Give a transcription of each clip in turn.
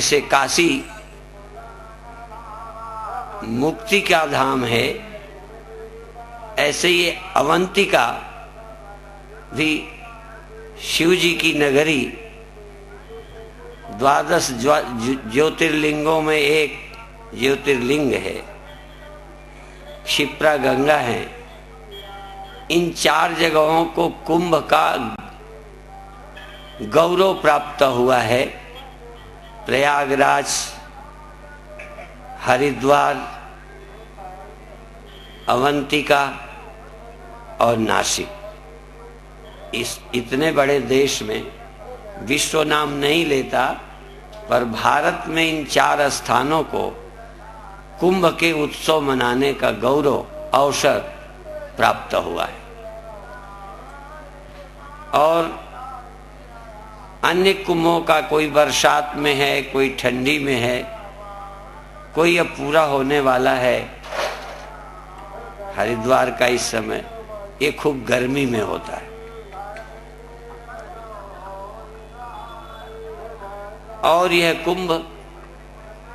जैसे काशी मुक्ति का धाम है, ऐसे ये अवंतिका भी शिव जी की नगरी, 12 ज्योतिर्लिंगों में एक ज्योतिर्लिंग है, क्षिप्रा गंगा है। इन 4 जगहों को कुंभ का गौरव प्राप्त हुआ है। प्रयागराज, हरिद्वार, अवंतिका और नासिक। इस इतने बड़े देश में विश्व नाम नहीं लेता, पर भारत में इन 4 स्थानों को कुंभ के उत्सव मनाने का गौरव अवसर प्राप्त हुआ है। और अन्य कुंभों का कोई बरसात में है, कोई ठंडी में है, कोई अब पूरा होने वाला है। हरिद्वार का इस समय ये खूब गर्मी में होता है। और यह कुंभ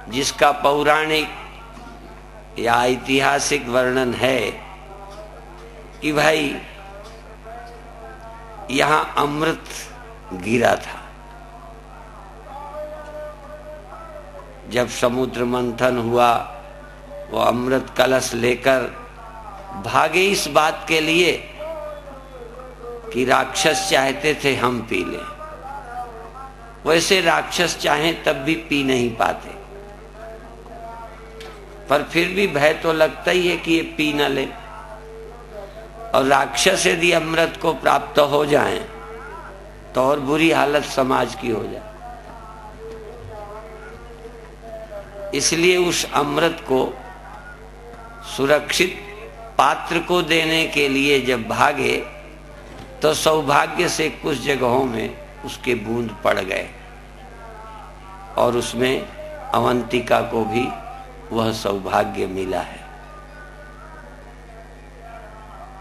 जिसका पौराणिक या ऐतिहासिक वर्णन है कि भाई यहां अमृत गिरा था। जब समुद्र मंथन हुआ, वो अमृत कलश लेकर भागे इस बात के लिए कि राक्षस चाहते थे हम पी लें। वैसे राक्षस चाहें तब भी पी नहीं पाते, पर फिर भी भय तो लगता ही है कि ये पी न ले। और राक्षस यदि अमृत को प्राप्त हो जाएं तो और बुरी हालत समाज की हो जाए। इसलिए उस अमृत को सुरक्षित पात्र को देने के लिए जब भागे तो सौभाग्य से कुछ जगहों में उसके बूंद पड़ गए, और उसमें अवंतिका को भी वह सौभाग्य मिला है।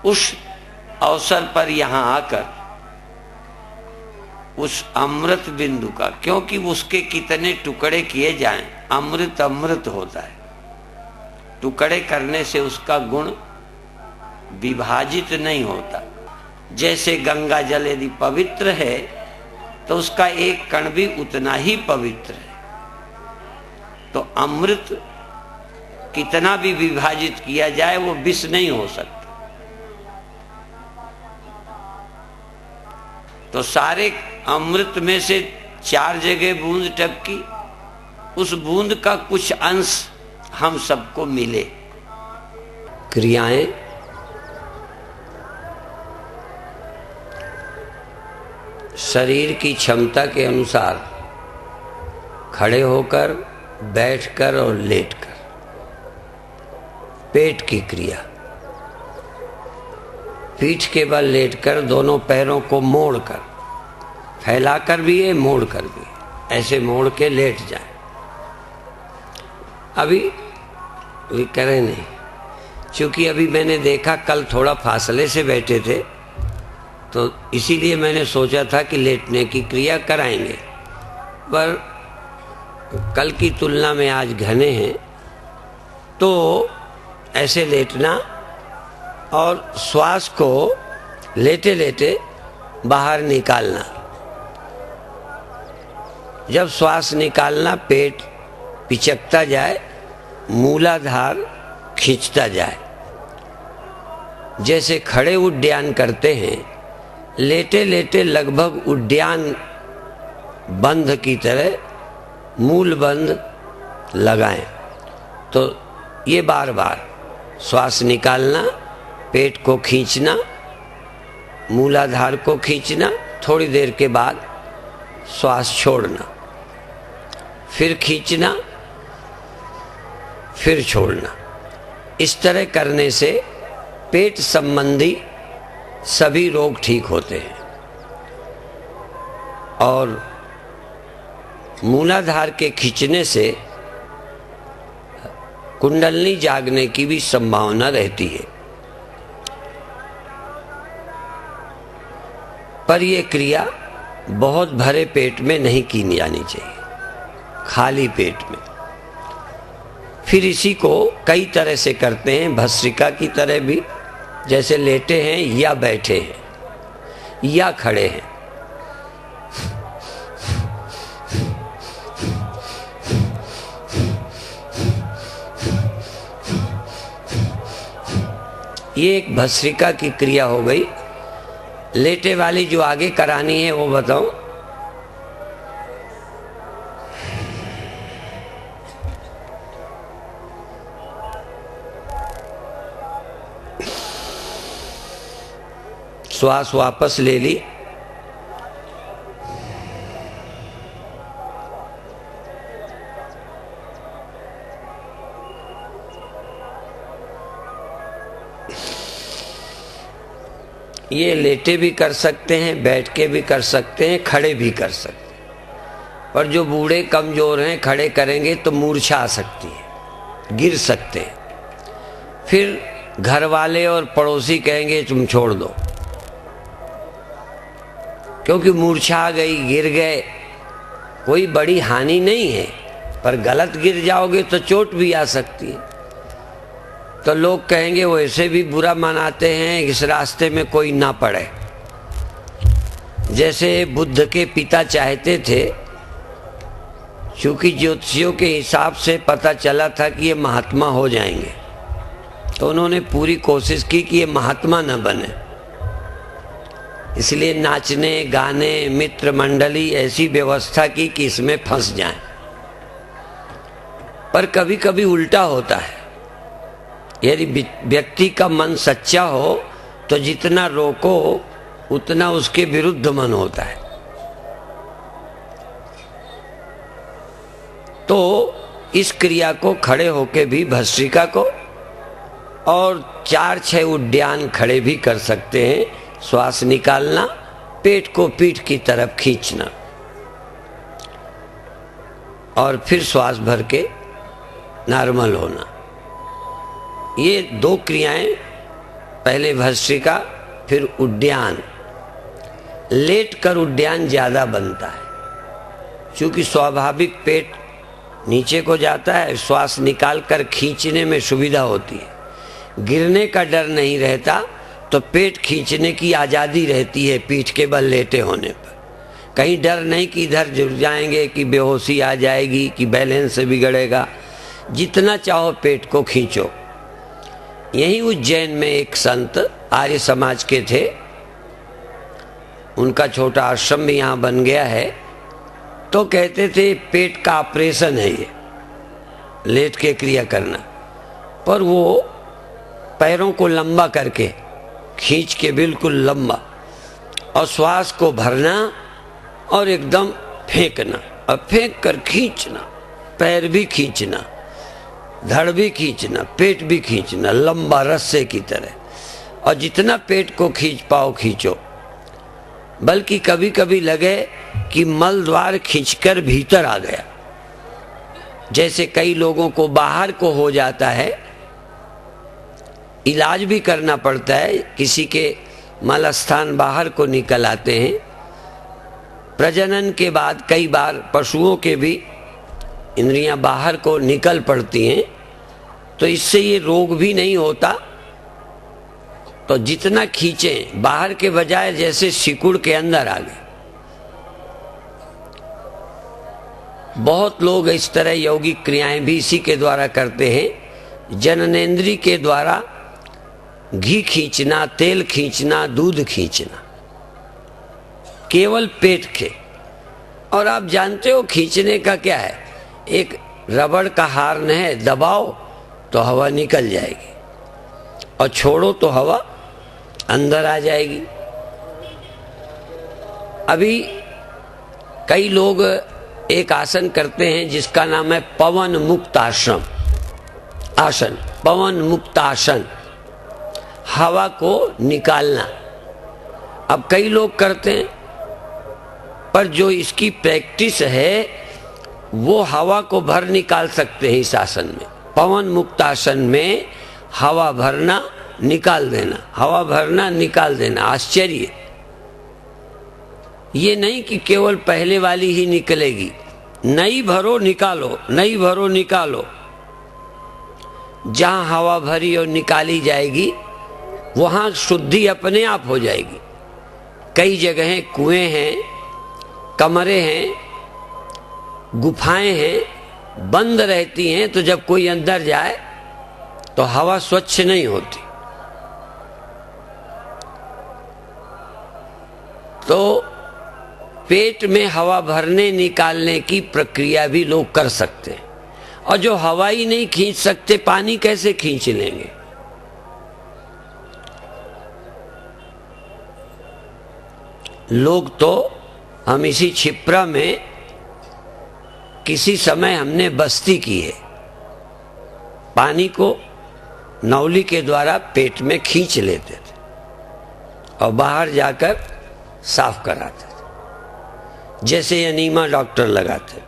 उस अवसर पर यहां आकर उस अमृत बिंदु का, क्योंकि उसके कितने टुकड़े किए जाएं, अमृत अमृत होता है। टुकड़े करने से उसका गुण विभाजित नहीं होता। जैसे गंगा जल यदि पवित्र है तो उसका एक कण भी उतना ही पवित्र है। तो अमृत कितना भी विभाजित किया जाए वो विष नहीं हो सकता। तो सारे अमृत में से 4 जगह बूंद टपकी, उस बूंद का कुछ अंश हम सबको मिले। क्रियाएं शरीर की क्षमता के अनुसार खड़े होकर, बैठकर और लेटकर। पेट की क्रिया, पीठ के बल लेटकर दोनों पैरों को मोड़कर, फैलाकर भी है, मोड़कर भी, ऐसे मोड़ के लेट जाए। अभी करें नहीं, क्योंकि अभी मैंने देखा कल थोड़ा फासले से बैठे थे, तो इसीलिए मैंने सोचा था कि लेटने की क्रिया कराएंगे, पर कल की तुलना में आज घने हैं। तो ऐसे लेटना और श्वास को लेटे लेटे बाहर निकालना। जब श्वास निकालना पेट पिचकता जाए, मूलाधार खींचता जाए। जैसे खड़े उड्डयन करते हैं, लेटे लेटे लगभग उड्डयन बंध की तरह मूल बंध लगाएं। तो ये बार बार श्वास निकालना, पेट को खींचना, मूलाधार को खींचना, थोड़ी देर के बाद श्वास छोड़ना, फिर खींचना, फिर छोड़ना। इस तरह करने से पेट संबंधी सभी रोग ठीक होते हैं। और मूलाधार के खींचने से कुंडलनी जागने की भी संभावना रहती है। पर यह क्रिया बहुत भरे पेट में नहीं की जानी चाहिए। खाली पेट में। फिर इसी को कई तरह से करते हैं, भस्त्रिका की तरह भी, जैसे लेटे हैं या बैठे हैं या खड़े हैं। ये एक भस्त्रिका की क्रिया हो गई। लेटे वाली जो आगे करानी है वो बताऊं। श्वास वापस ले ली, ये लेटे भी कर सकते हैं, बैठ के भी कर सकते हैं, खड़े भी कर सकते हैं। पर जो बूढ़े कमजोर हैं, खड़े करेंगे तो मूर्छा आ सकती है, गिर सकते हैं। फिर घर वाले और पड़ोसी कहेंगे तुम छोड़ दो, क्योंकि मूर्छा आ गई, गिर गए। कोई बड़ी हानि नहीं है, पर गलत गिर जाओगे तो चोट भी आ सकती है। तो लोग कहेंगे वो ऐसे भी बुरा मनाते हैं, इस रास्ते में कोई ना पड़े। जैसे बुद्ध के पिता चाहते थे, क्योंकि ज्योतिषियों के हिसाब से पता चला था कि ये महात्मा हो जाएंगे, तो उन्होंने पूरी कोशिश की कि ये महात्मा न बने। इसलिए नाचने गाने, मित्र मंडली ऐसी व्यवस्था की कि इसमें फंस जाएं। पर कभी कभी उल्टा होता है। यदि व्यक्ति का मन सच्चा हो तो जितना रोको उतना उसके विरुद्ध मन होता है। तो इस क्रिया को खड़े होके भी भस्त्रिका को और 4-6 उड्डयन खड़े भी कर सकते हैं। श्वास निकालना, पेट को पीठ की तरफ खींचना और फिर श्वास भर के नॉर्मल होना। ये 2 क्रियाएं, पहले भस्त्रिका फिर उड्डयन। लेट कर उड्डयन ज्यादा बनता है, क्योंकि स्वाभाविक पेट नीचे को जाता है, श्वास निकाल कर खींचने में सुविधा होती है। गिरने का डर नहीं रहता, तो पेट खींचने की आज़ादी रहती है पीठ के बल लेटे होने पर। कहीं डर नहीं कि इधर जुड़ जाएंगे, कि बेहोशी आ जाएगी, कि बैलेंस बिगड़ेगा। जितना चाहो पेट को खींचो। यही उज्जैन में एक संत आर्य समाज के थे, उनका छोटा आश्रम भी यहाँ बन गया है। तो कहते थे पेट का ऑपरेशन है ये, लेट के क्रिया करना। पर वो पैरों को लंबा करके खींच के बिल्कुल लंबा, और श्वास को भरना और एकदम फेंकना, और फेंक कर खींचना, पैर भी खींचना, धड़ भी खींचना, पेट भी खींचना, लंबा रस्से की तरह। और जितना पेट को खींच पाओ खींचो। बल्कि कभी कभी लगे कि मल द्वार खींचकर भीतर आ गया। जैसे कई लोगों को बाहर को हो जाता है, इलाज भी करना पड़ता है, किसी के मल स्थान बाहर को निकल आते हैं। प्रजनन के बाद कई बार पशुओं के भी इंद्रियां बाहर को निकल पड़ती हैं, तो इससे ये रोग भी नहीं होता। तो जितना खींचें बाहर के बजाय जैसे सिकुड़ के अंदर आ गए। बहुत लोग इस तरह यौगिक क्रियाएं भी इसी के द्वारा करते हैं। जननेंद्री के द्वारा घी खींचना, तेल खींचना, दूध खींचना, केवल पेट के। और आप जानते हो खींचने का क्या है, एक रबड़ का हार्न है, दबाओ तो हवा निकल जाएगी, और छोड़ो तो हवा अंदर आ जाएगी। अभी कई लोग एक आसन करते हैं जिसका नाम है पवन मुक्त आसन। पवन मुक्त आसन, हवा को निकालना। अब कई लोग करते हैं, पर जो इसकी प्रैक्टिस है वो हवा को भर निकाल सकते हैं इस आसन में। पवन मुक्त आसन में हवा भरना निकाल देना, हवा भरना निकाल देना। आश्चर्य ये नहीं कि केवल पहले वाली ही निकलेगी, नई भरो निकालो, नई भरो निकालो। जहां हवा भरी और निकाली जाएगी वहां शुद्धि अपने आप हो जाएगी। कई जगहें कुएं हैं, कमरे हैं, गुफाएं हैं, बंद रहती हैं, तो जब कोई अंदर जाए तो हवा स्वच्छ नहीं होती। तो पेट में हवा भरने निकालने की प्रक्रिया भी लोग कर सकते हैं, और जो हवा ही नहीं खींच सकते, पानी कैसे खींच लेंगे? लोग तो, हम इसी छिप्रा में किसी समय हमने बस्ती की है, पानी को नौली के द्वारा पेट में खींच लेते थे और बाहर जाकर साफ कराते थे, जैसे अनीमा डॉक्टर लगाते।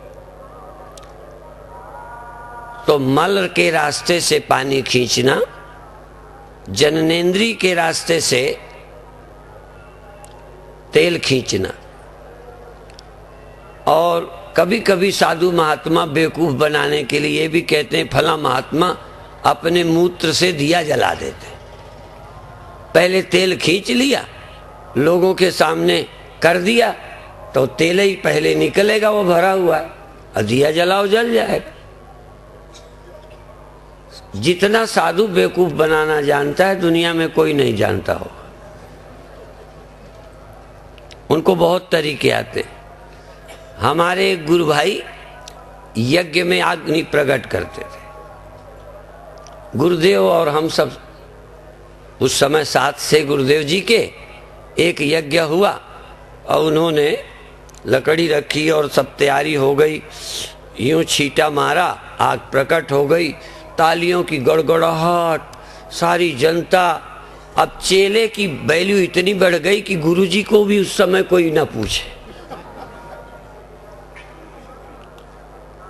तो मल के रास्ते से पानी खींचना, जननेंद्री के रास्ते से तेल खींचना, और कभी कभी साधु महात्मा बेवकूफ बनाने के लिए ये भी कहते हैं फला महात्मा अपने मूत्र से दिया जला देते। पहले तेल खींच लिया, लोगों के सामने कर दिया, तो तेल ही पहले निकलेगा, वो भरा हुआ है, और दिया जलाओ जल जाएगा। जितना साधु बेवकूफ बनाना जानता है दुनिया में कोई नहीं जानता हो। उनको बहुत तरीके आते। हमारे गुरु भाई यज्ञ में अग्नि प्रकट करते थे। गुरुदेव और हम सब उस समय साथ से गुरुदेव जी के एक यज्ञ हुआ, और उन्होंने लकड़ी रखी और सब तैयारी हो गई, यूं छींटा मारा, आग प्रकट हो गई, तालियों की गड़गड़ाहट, सारी जनता। अब चेले की वैल्यू इतनी बढ़ गई कि गुरुजी को भी उस समय कोई ना पूछे।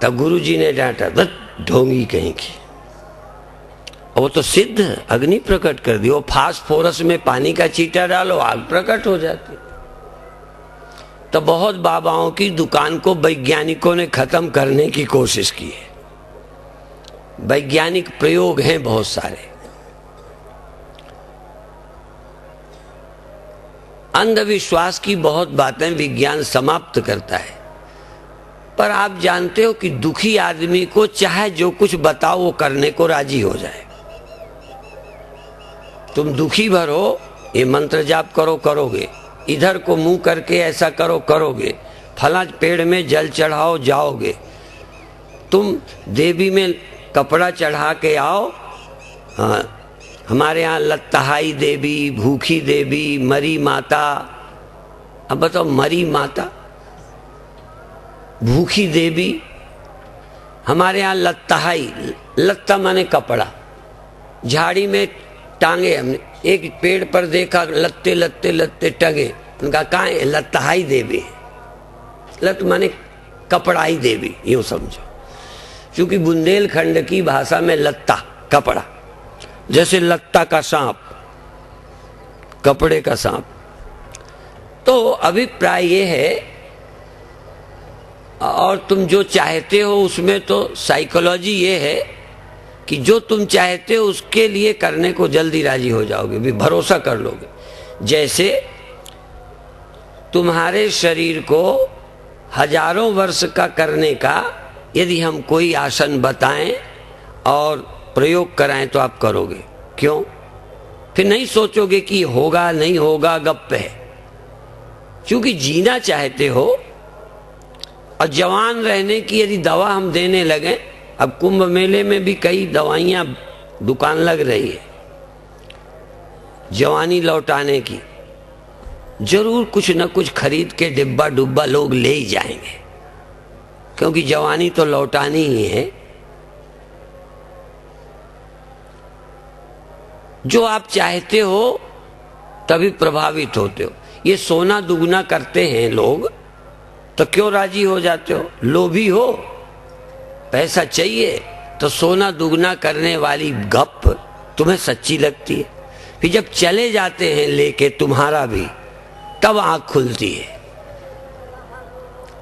तब गुरुजी ने डांटा, ढोंगी कहीं की। वो तो सिद्ध अग्नि प्रकट कर दी, वो फास्फोरस में पानी का छींटा डालो, आग प्रकट हो जाती। तो बहुत बाबाओं की दुकान को वैज्ञानिकों ने खत्म करने की कोशिश की है। वैज्ञानिक प्रयोग हैं बहुत सारे। अंधविश्वास की बहुत बातें विज्ञान समाप्त करता है, पर आप जानते हो कि दुखी आदमी को चाहे जो कुछ बताओ वो करने को राजी हो जाए। तुम दुखी भर हो, ये मंत्र जाप करो, करोगे, इधर को मुंह करके ऐसा करो, करोगे, फला पेड़ में जल चढ़ाओ, जाओगे, तुम देवी में कपड़ा चढ़ा के आओ। हाँ, हमारे यहाँ लत्तहाई देवी, भूखी देवी, मरी माता। अब बताओ, मरी माता, भूखी देवी, हमारे यहाँ लत्तहाई, लत्ता माने कपड़ा, झाड़ी में टांगे। हमने एक पेड़ पर देखा, लत्ते लत्ते लत्ते टंगे, उनका कहाँ है? लत्तहाई देवी। लत माने कपड़ाई देवी, यूं समझो। क्योंकि बुंदेलखंड की भाषा में लत्ता कपड़ा, जैसे लत्ता का सांप, कपड़े का सांप। तो अभिप्राय ये है, और तुम जो चाहते हो उसमें तो साइकोलॉजी ये है कि जो तुम चाहते हो उसके लिए करने को जल्दी राजी हो जाओगे, भी भरोसा कर लोगे। जैसे तुम्हारे शरीर को हजारों वर्ष का करने का यदि हम कोई आसन बताएं और प्रयोग कराएं तो आप करोगे। क्यों? फिर नहीं सोचोगे कि होगा नहीं होगा, गप है। क्योंकि जीना चाहते हो, और जवान रहने की यदि दवा हम देने लगे, अब कुंभ मेले में भी कई दवाइयां दुकान लग रही है जवानी लौटाने की, जरूर कुछ न कुछ खरीद के डिब्बा डुब्बा लोग ले ही जाएंगे, क्योंकि जवानी तो लौटानी ही है। जो आप चाहते हो तभी प्रभावित होते हो। ये सोना दुगना करते हैं लोग, तो क्यों राजी हो जाते हो? लोभी हो, पैसा चाहिए, तो सोना दुगना करने वाली गप तुम्हें सच्ची लगती है। फिर जब चले जाते हैं लेके तुम्हारा भी, तब आंख खुलती है।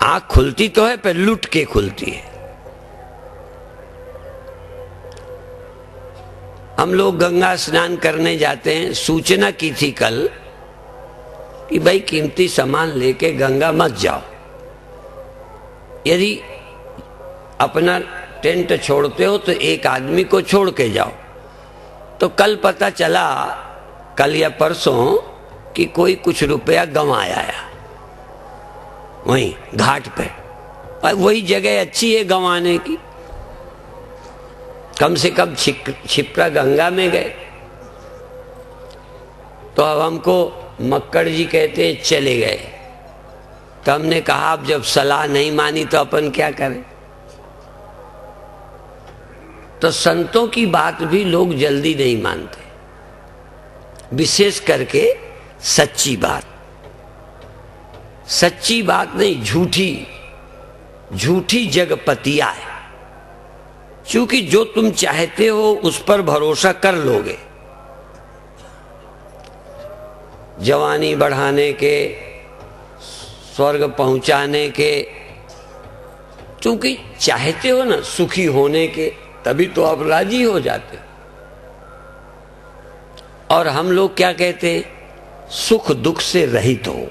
आंख खुलती तो है पर लुट के खुलती है। हम लोग गंगा स्नान करने जाते हैं। सूचना की थी कल कि भाई कीमती सामान लेके गंगा मत जाओ, यदि अपना टेंट छोड़ते हो तो एक आदमी को छोड़ के जाओ। तो कल पता चला, कल या परसों, कि कोई कुछ रुपया गंवाया आया वहीं घाट पे। और वही जगह अच्छी है गंवाने की, कम से कम छिपरा गंगा में गए। तो अब हमको मक्कड़ जी कहते हैं चले गए। तो हमने कहा अब जब सलाह नहीं मानी तो अपन क्या करें। तो संतों की बात भी लोग जल्दी नहीं मानते, विशेष करके सच्ची बात। सच्ची बात नहीं, झूठी जगपतिया है। क्योंकि जो तुम चाहते हो उस पर भरोसा कर लोगे। जवानी बढ़ाने के, स्वर्ग पहुंचाने के, क्योंकि चाहते हो ना सुखी होने के, तभी तो आप राजी हो जाते हो। और हम लोग क्या कहते हैं, सुख दुख से रहित हो।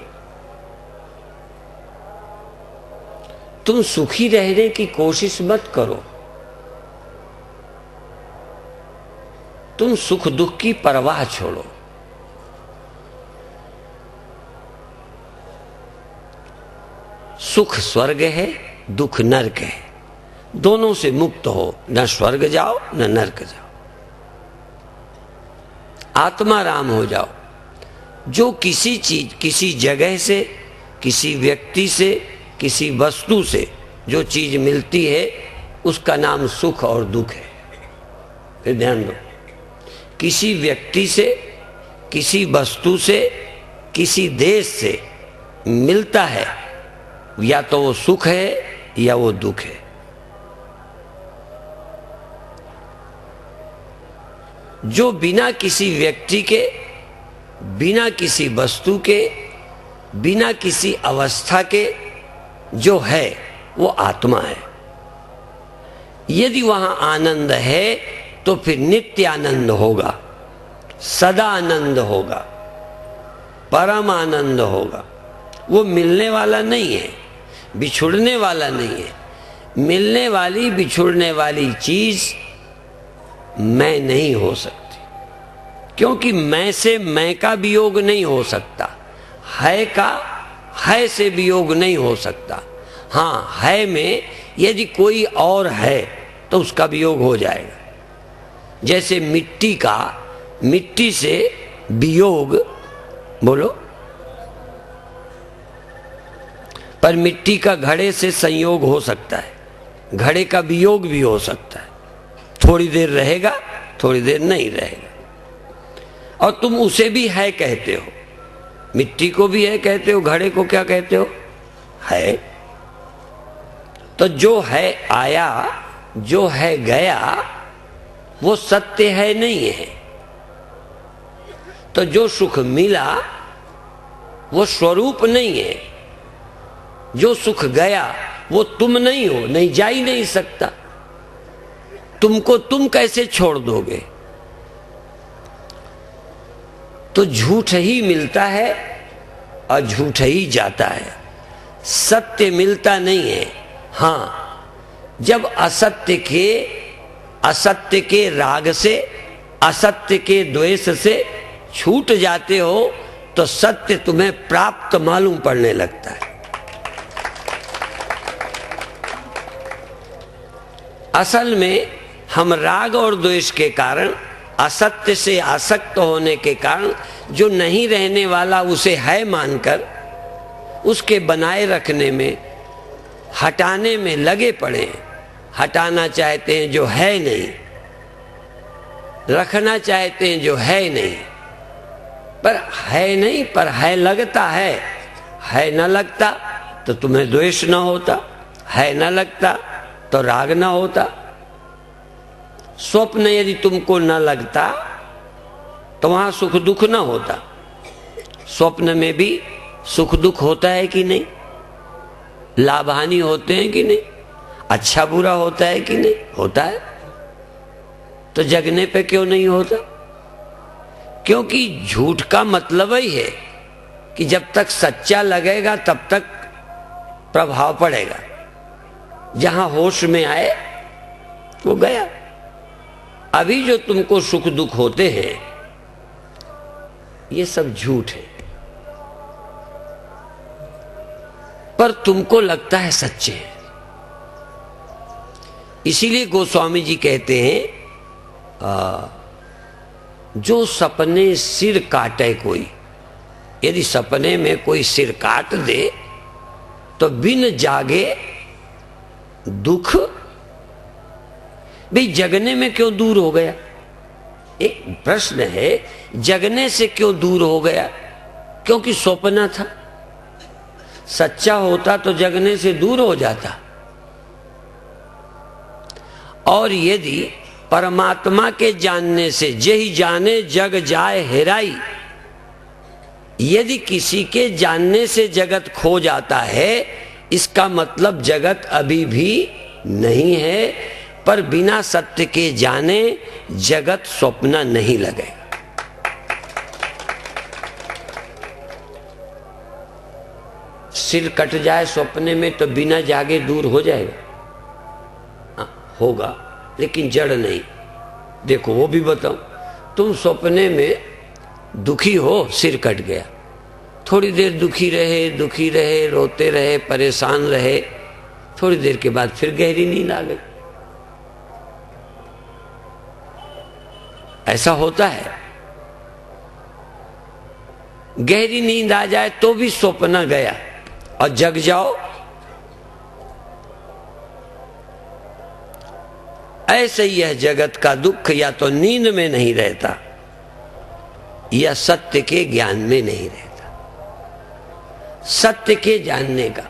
तुम सुखी रहने की कोशिश मत करो, तुम सुख दुख की परवाह छोड़ो। सुख स्वर्ग है, दुख नरक है, दोनों से मुक्त हो। न स्वर्ग जाओ न नरक जाओ, आत्मा राम हो जाओ। जो किसी चीज, किसी जगह से, किसी व्यक्ति से, किसी वस्तु से जो चीज मिलती है उसका नाम सुख और दुख है। फिर ध्यान दो, किसी व्यक्ति से, किसी वस्तु से, किसी देश से मिलता है, या तो वो सुख है या वो दुख है। जो बिना किसी व्यक्ति के, बिना किसी वस्तु के, बिना किसी अवस्था के जो है वो आत्मा है। यदि वहां आनंद है तो फिर नित्य आनंद होगा, सदा आनंद होगा, परम आनंद होगा। वो मिलने वाला नहीं है, बिछुड़ने वाला नहीं है। मिलने वाली, बिछुड़ने वाली चीज मैं नहीं हो सकती, क्योंकि मैं से मैं का वियोग नहीं हो सकता, है का है से वियोग नहीं हो सकता। हाँ, है में यदि कोई और है तो उसका वियोग हो जाएगा। जैसे मिट्टी का मिट्टी से वियोग, बोलो, पर मिट्टी का घड़े से संयोग हो सकता है, घड़े का वियोग भी हो सकता है। थोड़ी देर रहेगा, थोड़ी देर नहीं रहेगा। और तुम उसे भी है कहते हो, मिट्टी को भी है कहते हो, घड़े को क्या कहते हो, है। तो जो है आया, जो है गया, वो सत्य है नहीं है। तो जो सुख मिला वो स्वरूप नहीं है, जो सुख गया वो तुम नहीं हो, नहीं जा ही नहीं सकता। तुमको तुम कैसे छोड़ दोगे। तो झूठ ही मिलता है और झूठ ही जाता है, सत्य मिलता नहीं है। हाँ, जब असत्य के राग से, असत्य के द्वेष से छूट जाते हो तो सत्य तुम्हें प्राप्त मालूम पड़ने लगता है। असल में हम राग और द्वेष के कारण, असत्य से आसक्त होने के कारण, जो नहीं रहने वाला उसे है मानकर उसके बनाए रखने में, हटाने में लगे पड़े हैं। हटाना चाहते हैं जो है नहीं, रखना चाहते हैं जो है नहीं। पर है नहीं, पर है लगता है न लगता तो तुम्हें द्वेष न होता, है न लगता तो राग न होता। स्वप्न यदि तुमको न लगता तो वहां सुख दुख न होता। स्वप्न में भी सुख दुख होता है कि नहीं? लाभ हानि होते हैं कि नहीं, अच्छा बुरा होता है कि नहीं, होता है। तो जगने पे क्यों नहीं होता? क्योंकि झूठ का मतलब ही है कि जब तक सच्चा लगेगा तब तक प्रभाव पड़ेगा, जहां होश में आए वो गया। अभी जो तुमको सुख दुख होते हैं ये सब झूठ है, पर तुमको लगता है सच्चे हैं। इसीलिए गोस्वामी जी कहते हैं जो सपने सिर काटे कोई, यदि सपने में कोई सिर काट दे तो बिन जागे दुख। भाई जगने में क्यों दूर हो गया? एक प्रश्न है, जगने से क्यों दूर हो गया? क्योंकि सपना था। सच्चा होता तो जगने से दूर हो जाता। और यदि परमात्मा के जानने से जेहि जाने जग जाए हेराई, यदि किसी के जानने से जगत खो जाता है, इसका मतलब जगत अभी भी नहीं है। पर बिना सत्य के जाने जगत स्वप्न नहीं लगेगा। सिर कट जाए सपने में तो बिना जागे दूर हो जाएगा? होगा, लेकिन जड़ नहीं। देखो वो भी बताओ, तुम सपने में दुखी हो, सिर कट गया, थोड़ी देर दुखी रहे, रोते रहे, परेशान रहे, थोड़ी देर के बाद फिर गहरी नींद आ गई। ऐसा होता है। गहरी नींद आ जाए तो भी सपना गया, और जग जाओ। ऐसे ही यह जगत का दुख या तो नींद में नहीं रहता या सत्य के ज्ञान में नहीं रहता। सत्य के जानने का,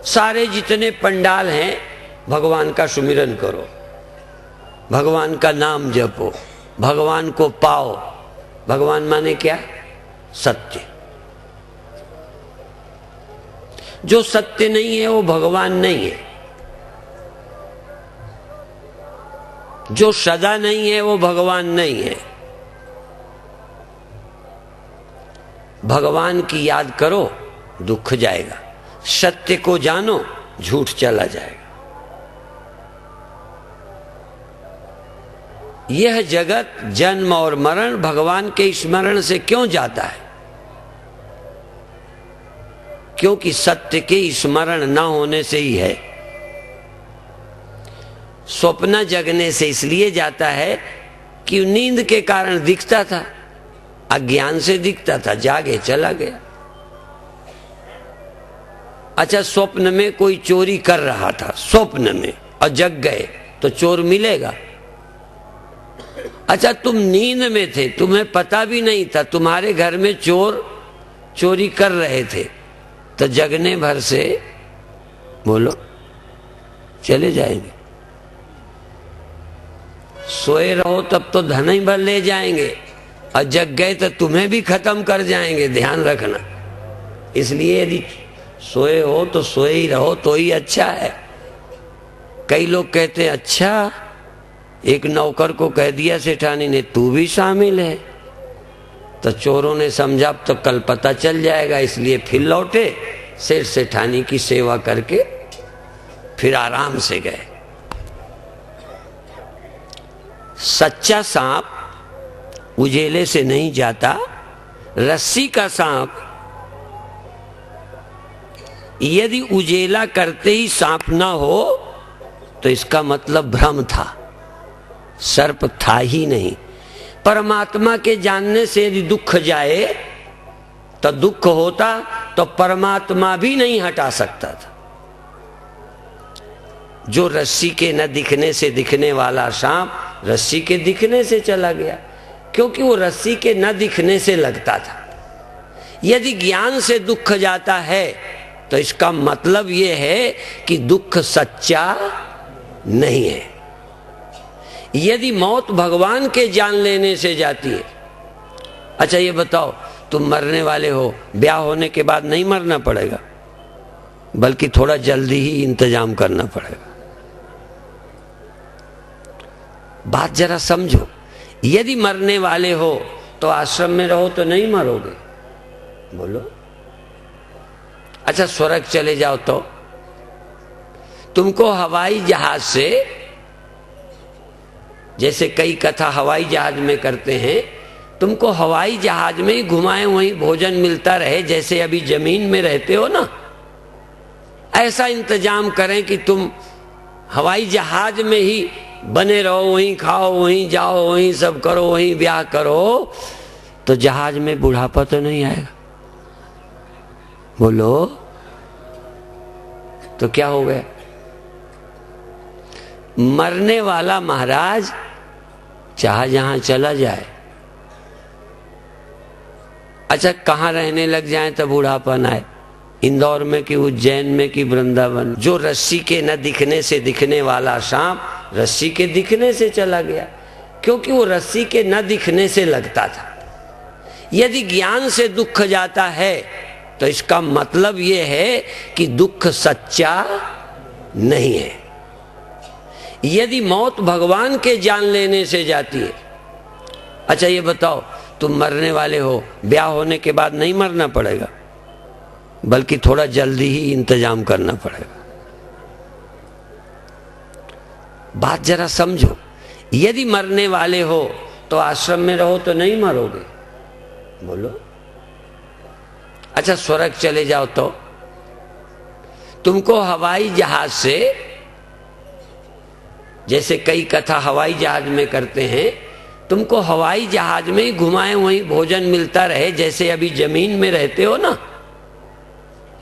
सारे जितने पंडाल हैं, भगवान का सुमिरन करो, भगवान का नाम जपो, भगवान को पाओ। भगवान माने क्या? सत्य। जो सत्य नहीं है वो भगवान नहीं है। जो सदा नहीं है वो भगवान नहीं है। भगवान की याद करो, दुख जाएगा। सत्य को जानो, झूठ चला जाएगा। यह जगत जन्म और मरण भगवान के स्मरण से क्यों जाता है? क्योंकि सत्य के स्मरण न होने से ही है। स्वप्न जगने से इसलिए जाता है कि नींद के कारण दिखता था, अज्ञान से दिखता था, जागे चला गया। अच्छा, स्वप्न में कोई चोरी कर रहा था, स्वप्न में, और जग गए तो चोर मिलेगा? अच्छा, तुम नींद में थे, तुम्हें पता भी नहीं था, तुम्हारे घर में चोर चोरी कर रहे थे, तो जगने भर से बोलो चले जाएंगे। सोए रहो तब तो धन ही भर ले जाएंगे, और जग गए तो तुम्हें भी खत्म कर जाएंगे, ध्यान रखना। इसलिए यदि सोए हो तो सोए ही रहो तो ही अच्छा है। कई लोग कहते हैं, अच्छा एक नौकर को कह दिया सेठानी ने, तू भी शामिल है। तो चोरों ने समझा तो कल पता चल जाएगा, इसलिए फिर लौटे, सेठ सेठानी की सेवा करके फिर आराम से गए। सच्चा सांप उजेले से नहीं जाता। रस्सी का सांप यदि उजेला करते ही सांप ना हो तो इसका मतलब भ्रम था, सर्प था ही नहीं। परमात्मा के जानने से यदि दुख जाए तो दुख होता तो परमात्मा भी नहीं हटा सकता था। जो रस्सी के न दिखने से दिखने वाला सांप रस्सी के दिखने से चला गया, क्योंकि वो रस्सी के न दिखने से लगता था। यदि ज्ञान से दुख जाता है तो इसका मतलब ये है कि दुख सच्चा नहीं है। यदि मौत भगवान के जान लेने से जाती है, अच्छा ये बताओ, तुम मरने वाले हो, ब्याह होने के बाद नहीं मरना पड़ेगा? बल्कि थोड़ा जल्दी ही इंतजाम करना पड़ेगा। बात जरा समझो, यदि मरने वाले हो तो आश्रम में रहो तो नहीं मरोगे, बोलो। अच्छा स्वर्ग चले जाओ तो तुमको हवाई जहाज से, जैसे कई कथा हवाई जहाज में करते हैं, तुमको हवाई जहाज में ही घुमाए वहीं भोजन मिलता रहे जैसे अभी जमीन में रहते हो ना, ऐसा इंतजाम करें कि तुम हवाई जहाज में ही बने रहो, वहीं खाओ, वहीं जाओ, वहीं सब करो, वहीं ब्याह करो, तो जहाज में बुढ़ापा तो नहीं आएगा, बोलो। तो क्या हो गया? मरने वाला महाराज चाहे जहां चला जाए, अच्छा कहां रहने लग जाए तो बुढ़ापा ना आए, इंदौर में कि उज्जैन में कि वृंदावन। जो रस्सी के न दिखने से दिखने वाला सांप रस्सी के दिखने से चला गया, क्योंकि वो रस्सी के न दिखने से लगता था। यदि ज्ञान से दुख जाता है तो इसका मतलब ये है कि दुख सच्चा नहीं है। यदि मौत भगवान के जान लेने से जाती है, अच्छा ये बताओ, तुम मरने वाले हो, ब्याह होने के बाद नहीं मरना पड़ेगा, बल्कि थोड़ा जल्दी ही इंतजाम करना पड़ेगा। बात जरा समझो, यदि मरने वाले हो तो आश्रम में रहो तो नहीं मरोगे, बोलो। अच्छा स्वर्ग चले जाओ तो तुमको हवाई जहाज से, जैसे कई कथा हवाई जहाज में करते हैं, तुमको हवाई जहाज में ही घुमाए वहीं भोजन मिलता रहे जैसे अभी जमीन में रहते हो ना,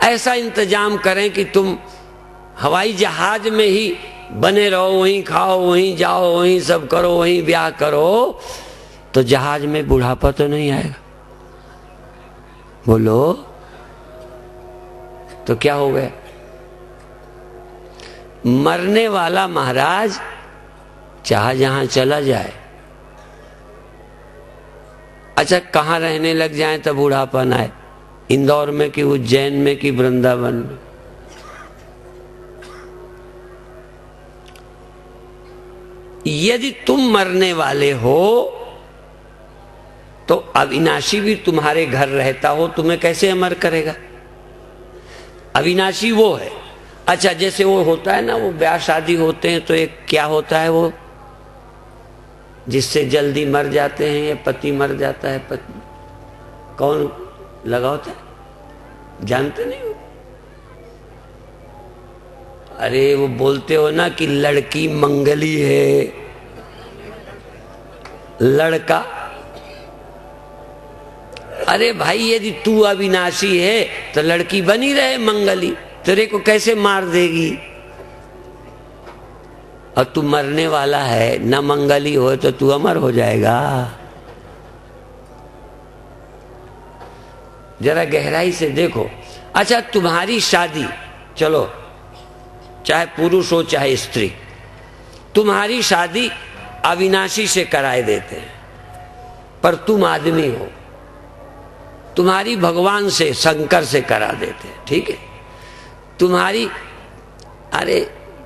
ऐसा इंतजाम करें कि तुम हवाई जहाज में ही बने रहो, वहीं खाओ, वहीं जाओ, वहीं सब करो, वहीं ब्याह करो, तो जहाज में बुढ़ापा तो नहीं आएगा, बोलो। तो क्या हो गया? मरने वाला महाराज चाहे जहां चला जाए, अच्छा कहां रहने लग जाए तो बुढ़ापा ना आए, इंदौर में कि उज्जैन में कि वृंदावन में। यदि तुम मरने वाले हो तो अविनाशी भी तुम्हारे घर रहता हो, तुम्हें कैसे अमर करेगा? अविनाशी वो है, अच्छा जैसे वो होता है ना, वो ब्याह शादी होते हैं तो एक क्या होता है वो, जिससे जल्दी मर जाते हैं, या पति मर जाता है, पत्नी कौन लगा होता है, जानते नहीं हो? अरे वो बोलते हो ना कि लड़की मंगली है, लड़का। अरे भाई यदि तू अविनाशी है तो लड़की बनी रहे मंगली, तेरे को कैसे मार देगी? और तू मरने वाला है, न मंगली हो तो तू अमर हो जाएगा। जरा गहराई से देखो। अच्छा तुम्हारी शादी, चलो चाहे पुरुष हो चाहे स्त्री, तुम्हारी शादी अविनाशी से कराए देते हैं, पर तुम आदमी हो, तुम्हारी भगवान से, शंकर से करा देते हैं, ठीक है? तुम्हारी अरे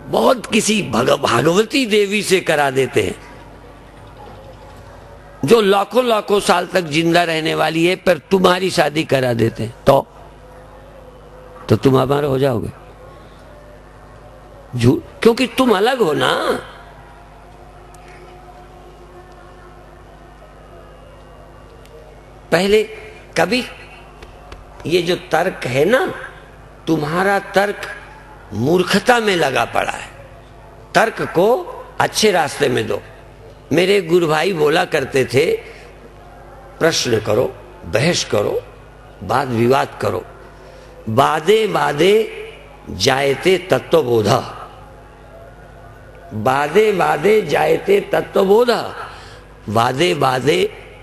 बहुत किसी भागवती देवी से करा देते हैं, जो लाखों लाखों साल तक जिंदा रहने वाली है, पर तुम्हारी शादी करा देते हैं, तो तुम अमर हो जाओगे, क्योंकि तुम अलग हो ना। पहले कभी ये जो तर्क है ना, तुम्हारा तर्क मूर्खता में लगा पड़ा है, तर्क को अच्छे रास्ते में दो। मेरे गुरु भाई बोला करते थे, प्रश्न करो, बहस करो, वाद विवाद करो, बादे बादे जायते तत्वबोध, बादे बादे जायते तत्वबोध, वादे वादे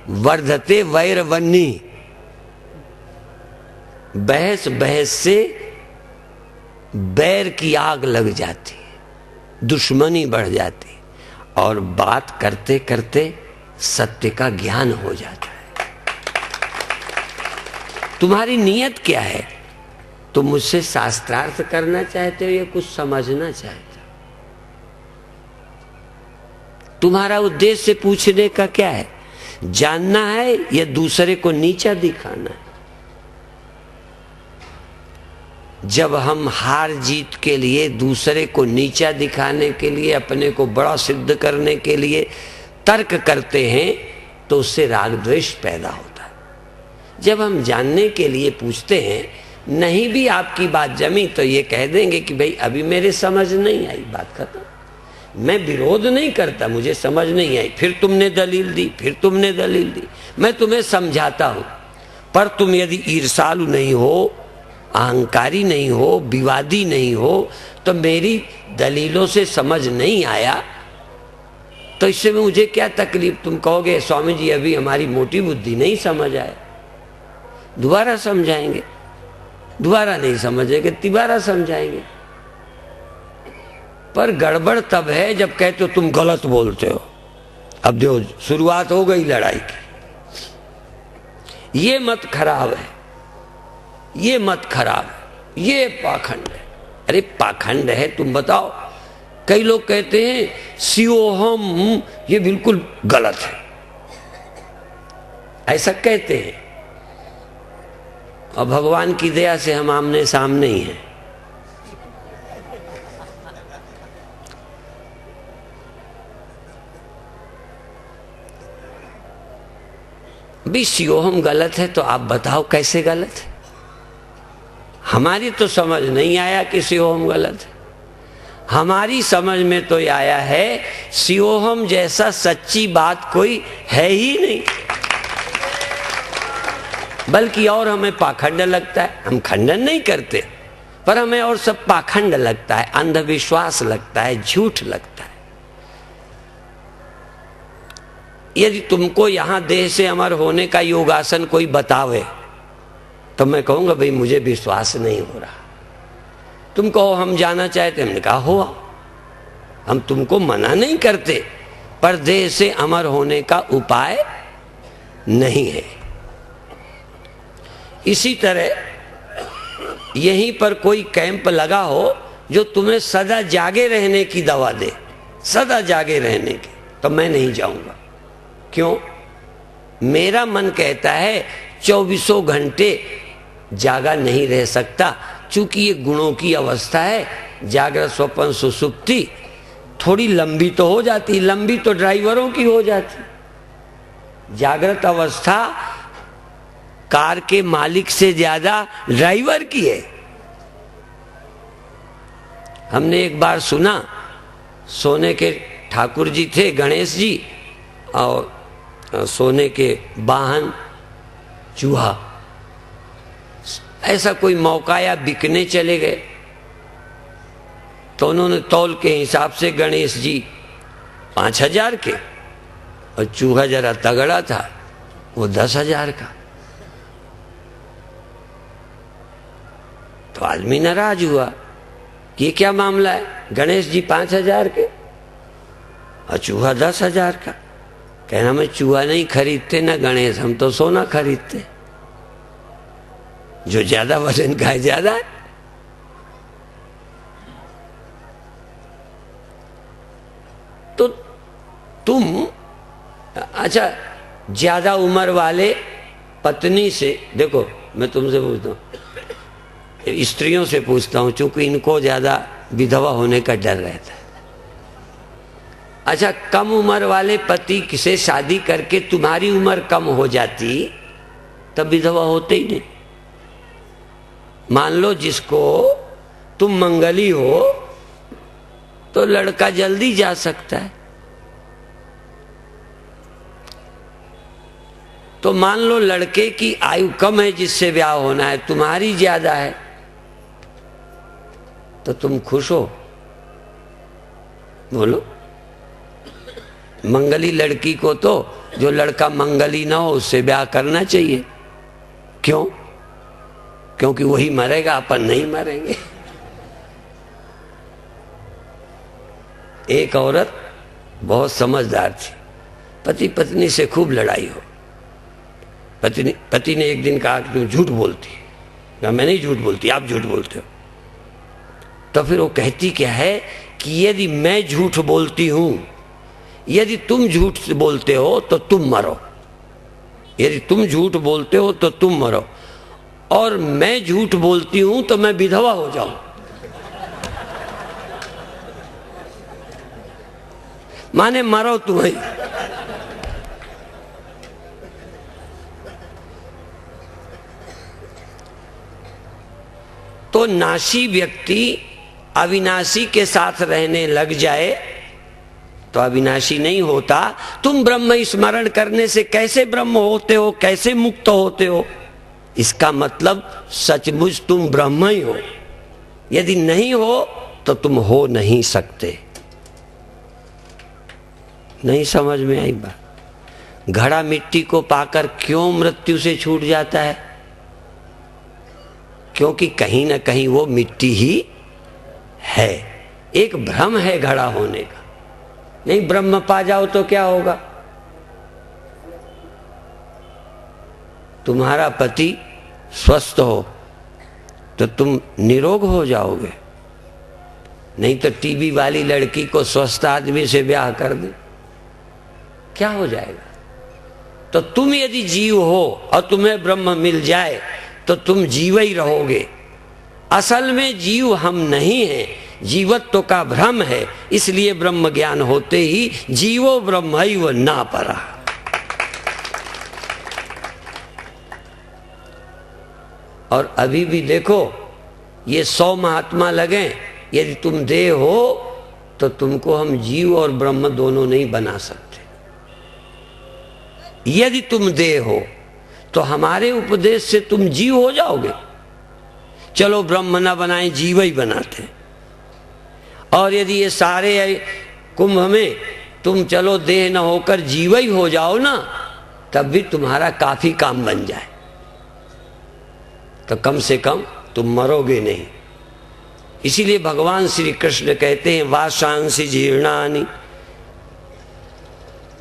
वर्धते वैरवन्नी। बहस बहस से बैर की आग लग जाती है, दुश्मनी बढ़ जाती है, और बात करते करते सत्य का ज्ञान हो जाता है। तुम्हारी नीयत क्या है? तुम मुझसे शास्त्रार्थ करना चाहते हो या कुछ समझना चाहते हो? तुम्हारा उद्देश्य पूछने का क्या है? जानना है या दूसरे को नीचा दिखाना है? जब हम हार जीत के लिए, दूसरे को नीचा दिखाने के लिए, अपने को बड़ा सिद्ध करने के लिए तर्क करते हैं तो उससे राग द्वेष पैदा होता है। जब हम जानने के लिए पूछते हैं, नहीं भी आपकी बात जमी तो ये कह देंगे कि भाई अभी मेरे समझ नहीं आई, बात खत्म। मैं विरोध नहीं करता, मुझे समझ नहीं आई, फिर तुमने दलील दी, फिर तुमने दलील दी, मैं तुम्हें समझाता हूं। पर तुम यदि ईर्ष्यालु नहीं हो, अहंकारी नहीं हो, विवादी नहीं हो, तो मेरी दलीलों से समझ नहीं आया तो इससे मुझे क्या तकलीफ? तुम कहोगे स्वामी जी अभी हमारी मोटी बुद्धि नहीं समझ आया, दोबारा समझाएंगे। दोबारा नहीं समझेंगे, तिबारा समझाएंगे। पर गड़बड़ तब है जब कहते हो तुम गलत बोलते हो। अब जो शुरुआत हो गई लड़ाई की, ये मत खराब है, ये मत खराब है, ये पाखंड है। अरे पाखंड है तुम बताओ। कई लोग कहते हैं शिवोहम, ये बिल्कुल गलत है, ऐसा कहते हैं। और भगवान की दया से हम आमने सामने ही हैं। भी शिवोहम गलत है तो आप बताओ कैसे गलत है? हमारी तो समझ नहीं आया कि शिवोहम गलत है। हमारी समझ में तो आया है शिवोहम जैसा सच्ची बात कोई है ही नहीं, बल्कि और हमें पाखंड लगता है। हम खंडन नहीं करते, पर हमें और सब पाखंड लगता है, अंधविश्वास लगता है, झूठ लगता है। यदि तुमको यहां देह से अमर होने का योगासन कोई बतावे तो मैं कहूंगा भाई मुझे विश्वास नहीं हो रहा। तुम कहो हम जाना चाहते, हमने कहा हो, हम तुमको मना नहीं करते, पर देह से अमर होने का उपाय नहीं है। इसी तरह यहीं पर कोई कैंप लगा हो जो तुम्हें सदा जागे रहने की दवा दे, सदा जागे रहने की, तो मैं नहीं जाऊंगा। क्यों? मेरा मन कहता है 24 घंटे जागा नहीं रह सकता, चूंकि ये गुणों की अवस्था है। जागृत स्वप्न सुसुप्ति थोड़ी लंबी तो हो जाती, लंबी तो ड्राइवरों की हो जाती। जागृत अवस्था कार के मालिक से ज्यादा ड्राइवर की है। हमने एक बार सुना, सोने के ठाकुर जी थे, गणेश जी, और सोने के वाहन चूहा। ऐसा कोई मौका आया, बिकने चले गए, तो उन्होंने तौल के हिसाब से गणेश जी 5,000 के, और चूहा जरा तगड़ा था, वो 10,000 का। तो आदमी नाराज हुआ, ये क्या मामला है? गणेश जी 5,000 के और चूहा 10,000 का। कहना मैं चूहा नहीं खरीदते ना गणेश, हम तो सोना खरीदते, जो ज्यादा वजन का है ज्यादा है। तो तुम अच्छा ज्यादा उम्र वाले पत्नी से, देखो मैं तुमसे पूछता हूं, स्त्रियों से पूछता हूं, चूंकि इनको ज्यादा विधवा होने का डर रहता है। अच्छा, कम उम्र वाले पति से शादी करके तुम्हारी उम्र कम हो जाती तब विधवा होते ही नहीं। मान लो जिसको तुम मंगली हो तो लड़का जल्दी जा सकता है, तो मान लो लड़के की आयु कम है जिससे ब्याह होना है, तुम्हारी ज्यादा है, तो तुम खुश हो? बोलो। मंगली लड़की को तो जो लड़का मंगली ना हो उससे ब्याह करना चाहिए। क्यों? क्योंकि वही मरेगा, अपन नहीं मरेंगे। एक औरत बहुत समझदार थी, पति पत्नी से खूब लड़ाई हो। पति ने एक दिन कहा कि तुम झूठ बोलती, मैं नहीं झूठ बोलती, आप झूठ बोलते हो। तो फिर वो कहती क्या है कि यदि मैं झूठ बोलती हूं, यदि तुम झूठ बोलते हो तो तुम मरो, यदि तुम झूठ बोलते हो तो तुम मरो, और मैं झूठ बोलती हूं तो मैं विधवा हो जाऊं। माने मरो तुम्हें। तो नाशी व्यक्ति अविनाशी के साथ रहने लग जाए तो अविनाशी नहीं होता। तुम ब्रह्म स्मरण करने से कैसे ब्रह्म होते हो, कैसे मुक्त होते हो? इसका मतलब सचमुच तुम ब्रह्म ही हो। यदि नहीं हो तो तुम हो नहीं सकते। नहीं समझ में आई बात? घड़ा मिट्टी को पाकर क्यों मृत्यु से छूट जाता है? क्योंकि कहीं ना कहीं वो मिट्टी ही है। एक भ्रम है घड़ा होने का। नहीं, ब्रह्म पा जाओ तो क्या होगा? तुम्हारा पति स्वस्थ हो तो तुम निरोग हो जाओगे। नहीं तो टीबी वाली लड़की को स्वस्थ आदमी से ब्याह कर दे, क्या हो जाएगा? तो तुम यदि जीव हो और तुम्हें ब्रह्म मिल जाए तो तुम जीव ही रहोगे। असल में जीव हम नहीं हैं, जीवत्व का भ्रम है। इसलिए ब्रह्म ज्ञान होते ही जीवो ब्रह्मैव ना परा। और अभी भी देखो, ये 100 महात्मा लगे, यदि तुम देह हो तो तुमको हम जीव और ब्रह्म दोनों नहीं बना सकते। यदि तुम देह हो तो हमारे उपदेश से तुम जीव हो जाओगे। चलो ब्रह्म ना बनाए, जीव ही बनाते। और यदि ये सारे कुंभ में तुम चलो देह न होकर जीव ही हो जाओ ना, तब भी तुम्हारा काफी काम बन जाए। तो कम से कम तुम मरोगे नहीं। इसीलिए भगवान श्री कृष्ण कहते हैं, वाशांसि जीर्णानि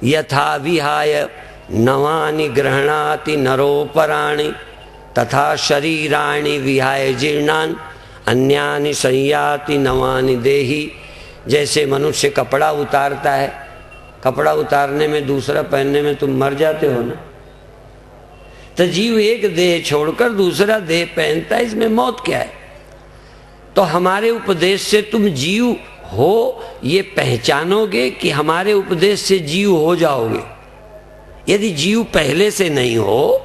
यथा विहाय नवानि गृह्णाति नरोपराणि तथा शरीराणि विहाय जीर्णान अन्यानि संयाति नवानि देहि। जैसे मनुष्य कपड़ा उतारता है, कपड़ा उतारने में दूसरा पहनने में तुम मर जाते हो ना, तो जीव एक देह छोड़कर दूसरा देह पहनता है, इसमें मौत क्या है? तो हमारे उपदेश से तुम जीव हो ये पहचानोगे कि हमारे उपदेश से जीव हो जाओगे। यदि जीव पहले से नहीं हो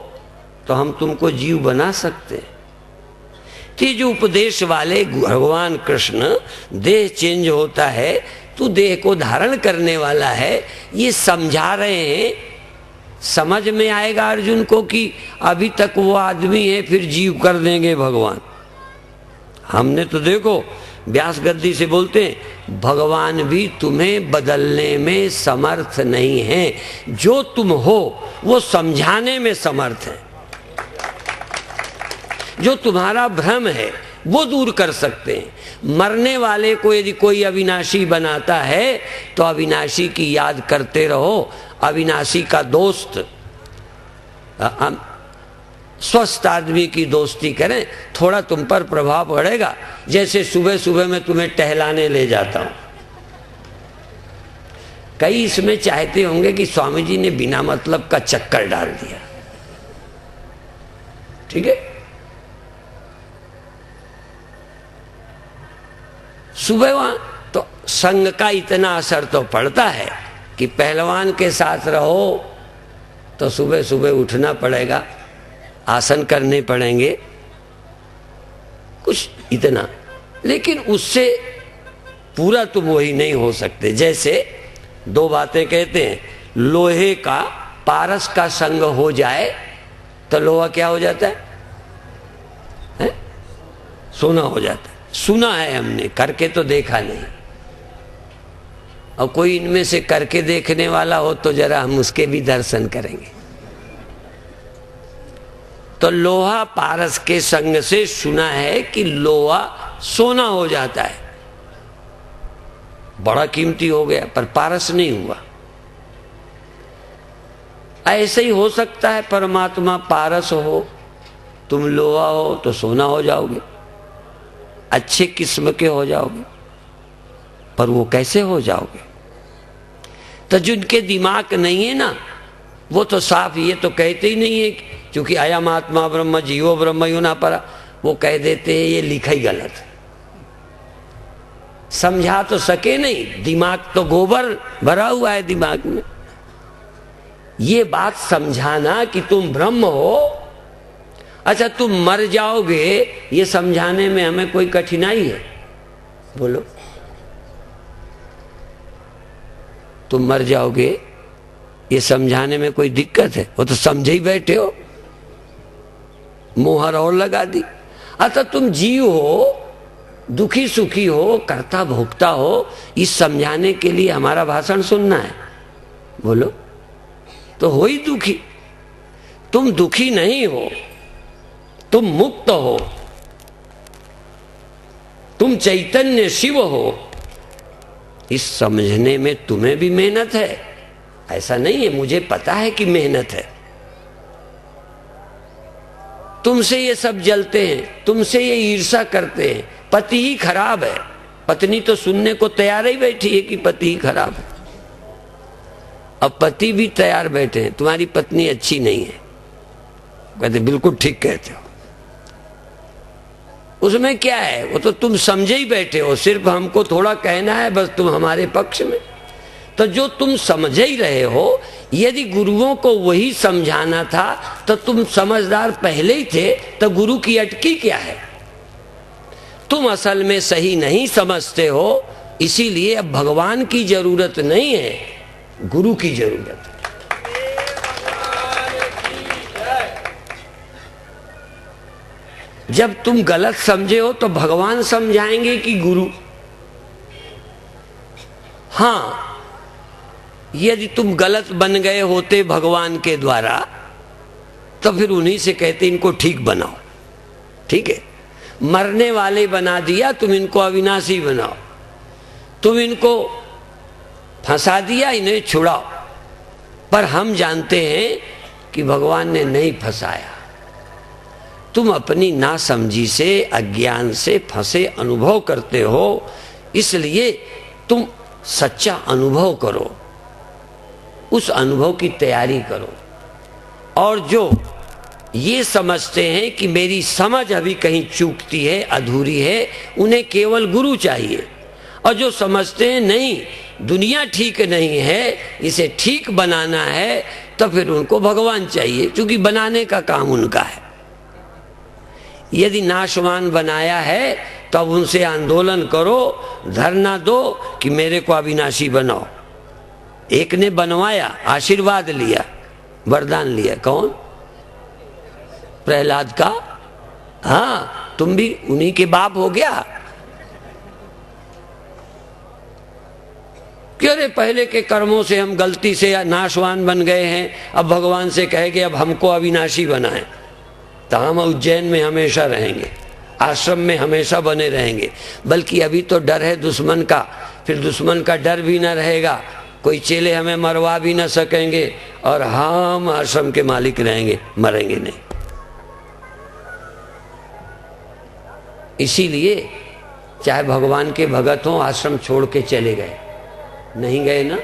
तो हम तुमको जीव बना सकते हैं। तो ये जो उपदेश वाले भगवान कृष्ण, देह चेंज होता है तू देह को धारण करने वाला है, ये समझा रहे हैं। समझ में आएगा अर्जुन को कि अभी तक वो आदमी है, फिर जीव कर देंगे भगवान। हमने तो देखो व्यास गद्दी से बोलते हैं, भगवान भी तुम्हें बदलने में समर्थ नहीं है। जो तुम हो वो समझाने में समर्थ है। जो तुम्हारा भ्रम है वो दूर कर सकते हैं। मरने वाले को यदि कोई अविनाशी बनाता है तो अविनाशी की याद करते रहो। अविनाशी का दोस्त, स्वस्थ आदमी की दोस्ती करें, थोड़ा तुम पर प्रभाव पड़ेगा। जैसे सुबह सुबह मैं तुम्हें टहलाने ले जाता हूं। कई इसमें चाहते होंगे कि स्वामी जी ने बिना मतलब का चक्कर डाल दिया। ठीक है, सुबह वहां तो संग का इतना असर तो पड़ता है कि पहलवान के साथ रहो तो सुबह सुबह उठना पड़ेगा, आसन करने पड़ेंगे, कुछ इतना। लेकिन उससे पूरा तुम वही नहीं हो सकते। जैसे दो बातें कहते हैं, लोहे का पारस का संग हो जाए तो लोहा क्या हो जाता है? सोना हो जाता है। सुना है हमने, करके तो देखा नहीं। और कोई इनमें से करके देखने वाला हो तो जरा हम उसके भी दर्शन करेंगे। तो लोहा पारस के संग से सुना है कि लोहा सोना हो जाता है, बड़ा कीमती हो गया, पर पारस नहीं हुआ। ऐसे ही हो सकता है परमात्मा पारस हो तुम लोहा हो तो सोना हो जाओगे, अच्छे किस्म के हो जाओगे, पर वो कैसे हो जाओगे? तो जिनके दिमाग नहीं है ना, वो तो साफ ये तो कहते ही नहीं है, क्योंकि अयम आत्मा ब्रह्म जीवो ब्रह्म यो ना परा, वो कह देते हैं ये लिखा ही गलत है। समझा तो सके नहीं, दिमाग तो गोबर भरा हुआ है दिमाग में। ये बात समझाना कि तुम ब्रह्म हो, अच्छा तुम मर जाओगे, ये समझाने में हमें कोई कठिनाई है? बोलो, तुम मर जाओगे ये समझाने में कोई दिक्कत है? वो तो समझे ही बैठे हो, मोहर और लगा दी। अच्छा तुम जीव हो, दुखी सुखी हो, कर्ता भोक्ता हो, इस समझाने के लिए हमारा भाषण सुनना है? बोलो, तो हो ही दुखी। तुम दुखी नहीं हो, तुम मुक्त हो, तुम चैतन्य शिव हो। इस समझने में तुम्हें भी मेहनत है, ऐसा नहीं है, मुझे पता है कि मेहनत है। तुमसे ये सब जलते हैं, तुमसे ये ईर्ष्या करते हैं, पति ही खराब है। पत्नी तो सुनने को तैयार ही बैठी है कि पति ही खराब है। अब पति भी तैयार बैठे हैं, तुम्हारी पत्नी अच्छी नहीं है। कहते बिल्कुल ठीक कहते हो, उसमें क्या है? वो तो तुम समझे ही बैठे हो, सिर्फ हमको थोड़ा कहना है बस, तुम हमारे पक्ष में। तो जो तुम समझ ही रहे हो, यदि गुरुओं को वही समझाना था तो तुम समझदार पहले ही थे, तो गुरु की अटकी क्या है? तुम असल में सही नहीं समझते हो, इसीलिए अब भगवान की जरूरत नहीं है, गुरु की जरूरत है। जब तुम गलत समझे हो तो भगवान समझाएंगे कि गुरु? हाँ, यदि तुम गलत बन गए होते भगवान के द्वारा, तो फिर उन्हीं से कहते इनको ठीक बनाओ। ठीक है, मरने वाले बना दिया, तुम इनको अविनाशी बनाओ, तुम इनको फंसा दिया, इन्हें छुड़ाओ। पर हम जानते हैं कि भगवान ने नहीं फंसाया। तुम अपनी नासमझी से, अज्ञान से फंसे अनुभव करते हो, इसलिए तुम सच्चा अनुभव करो, उस अनुभव की तैयारी करो। और जो ये समझते हैं कि मेरी समझ अभी कहीं चूकती है, अधूरी है, उन्हें केवल गुरु चाहिए। और जो समझते हैं नहीं, दुनिया ठीक नहीं है, इसे ठीक बनाना है, तो फिर उनको भगवान चाहिए, क्योंकि बनाने का काम उनका है। यदि नाशवान बनाया है तो अब उनसे आंदोलन करो, धरना दो कि मेरे को अविनाशी बनाओ। एक ने बनवाया, आशीर्वाद लिया, वरदान लिया, कौन? प्रहलाद का। हाँ, तुम भी उन्हीं के बाप हो गया। क्यों रे, पहले के कर्मों से हम गलती से नाशवान बन गए हैं, अब भगवान से कहेंगे अब हमको अविनाशी बनाए, तो हम उज्जैन में हमेशा रहेंगे, आश्रम में हमेशा बने रहेंगे। बल्कि अभी तो डर है दुश्मन का, फिर दुश्मन का डर भी न रहेगा, कोई चेले हमें मरवा भी न सकेंगे, और हम आश्रम के मालिक रहेंगे, मरेंगे नहीं। इसीलिए चाहे भगवान के भगत हों, आश्रम छोड़ के चले गए, नहीं गए ना?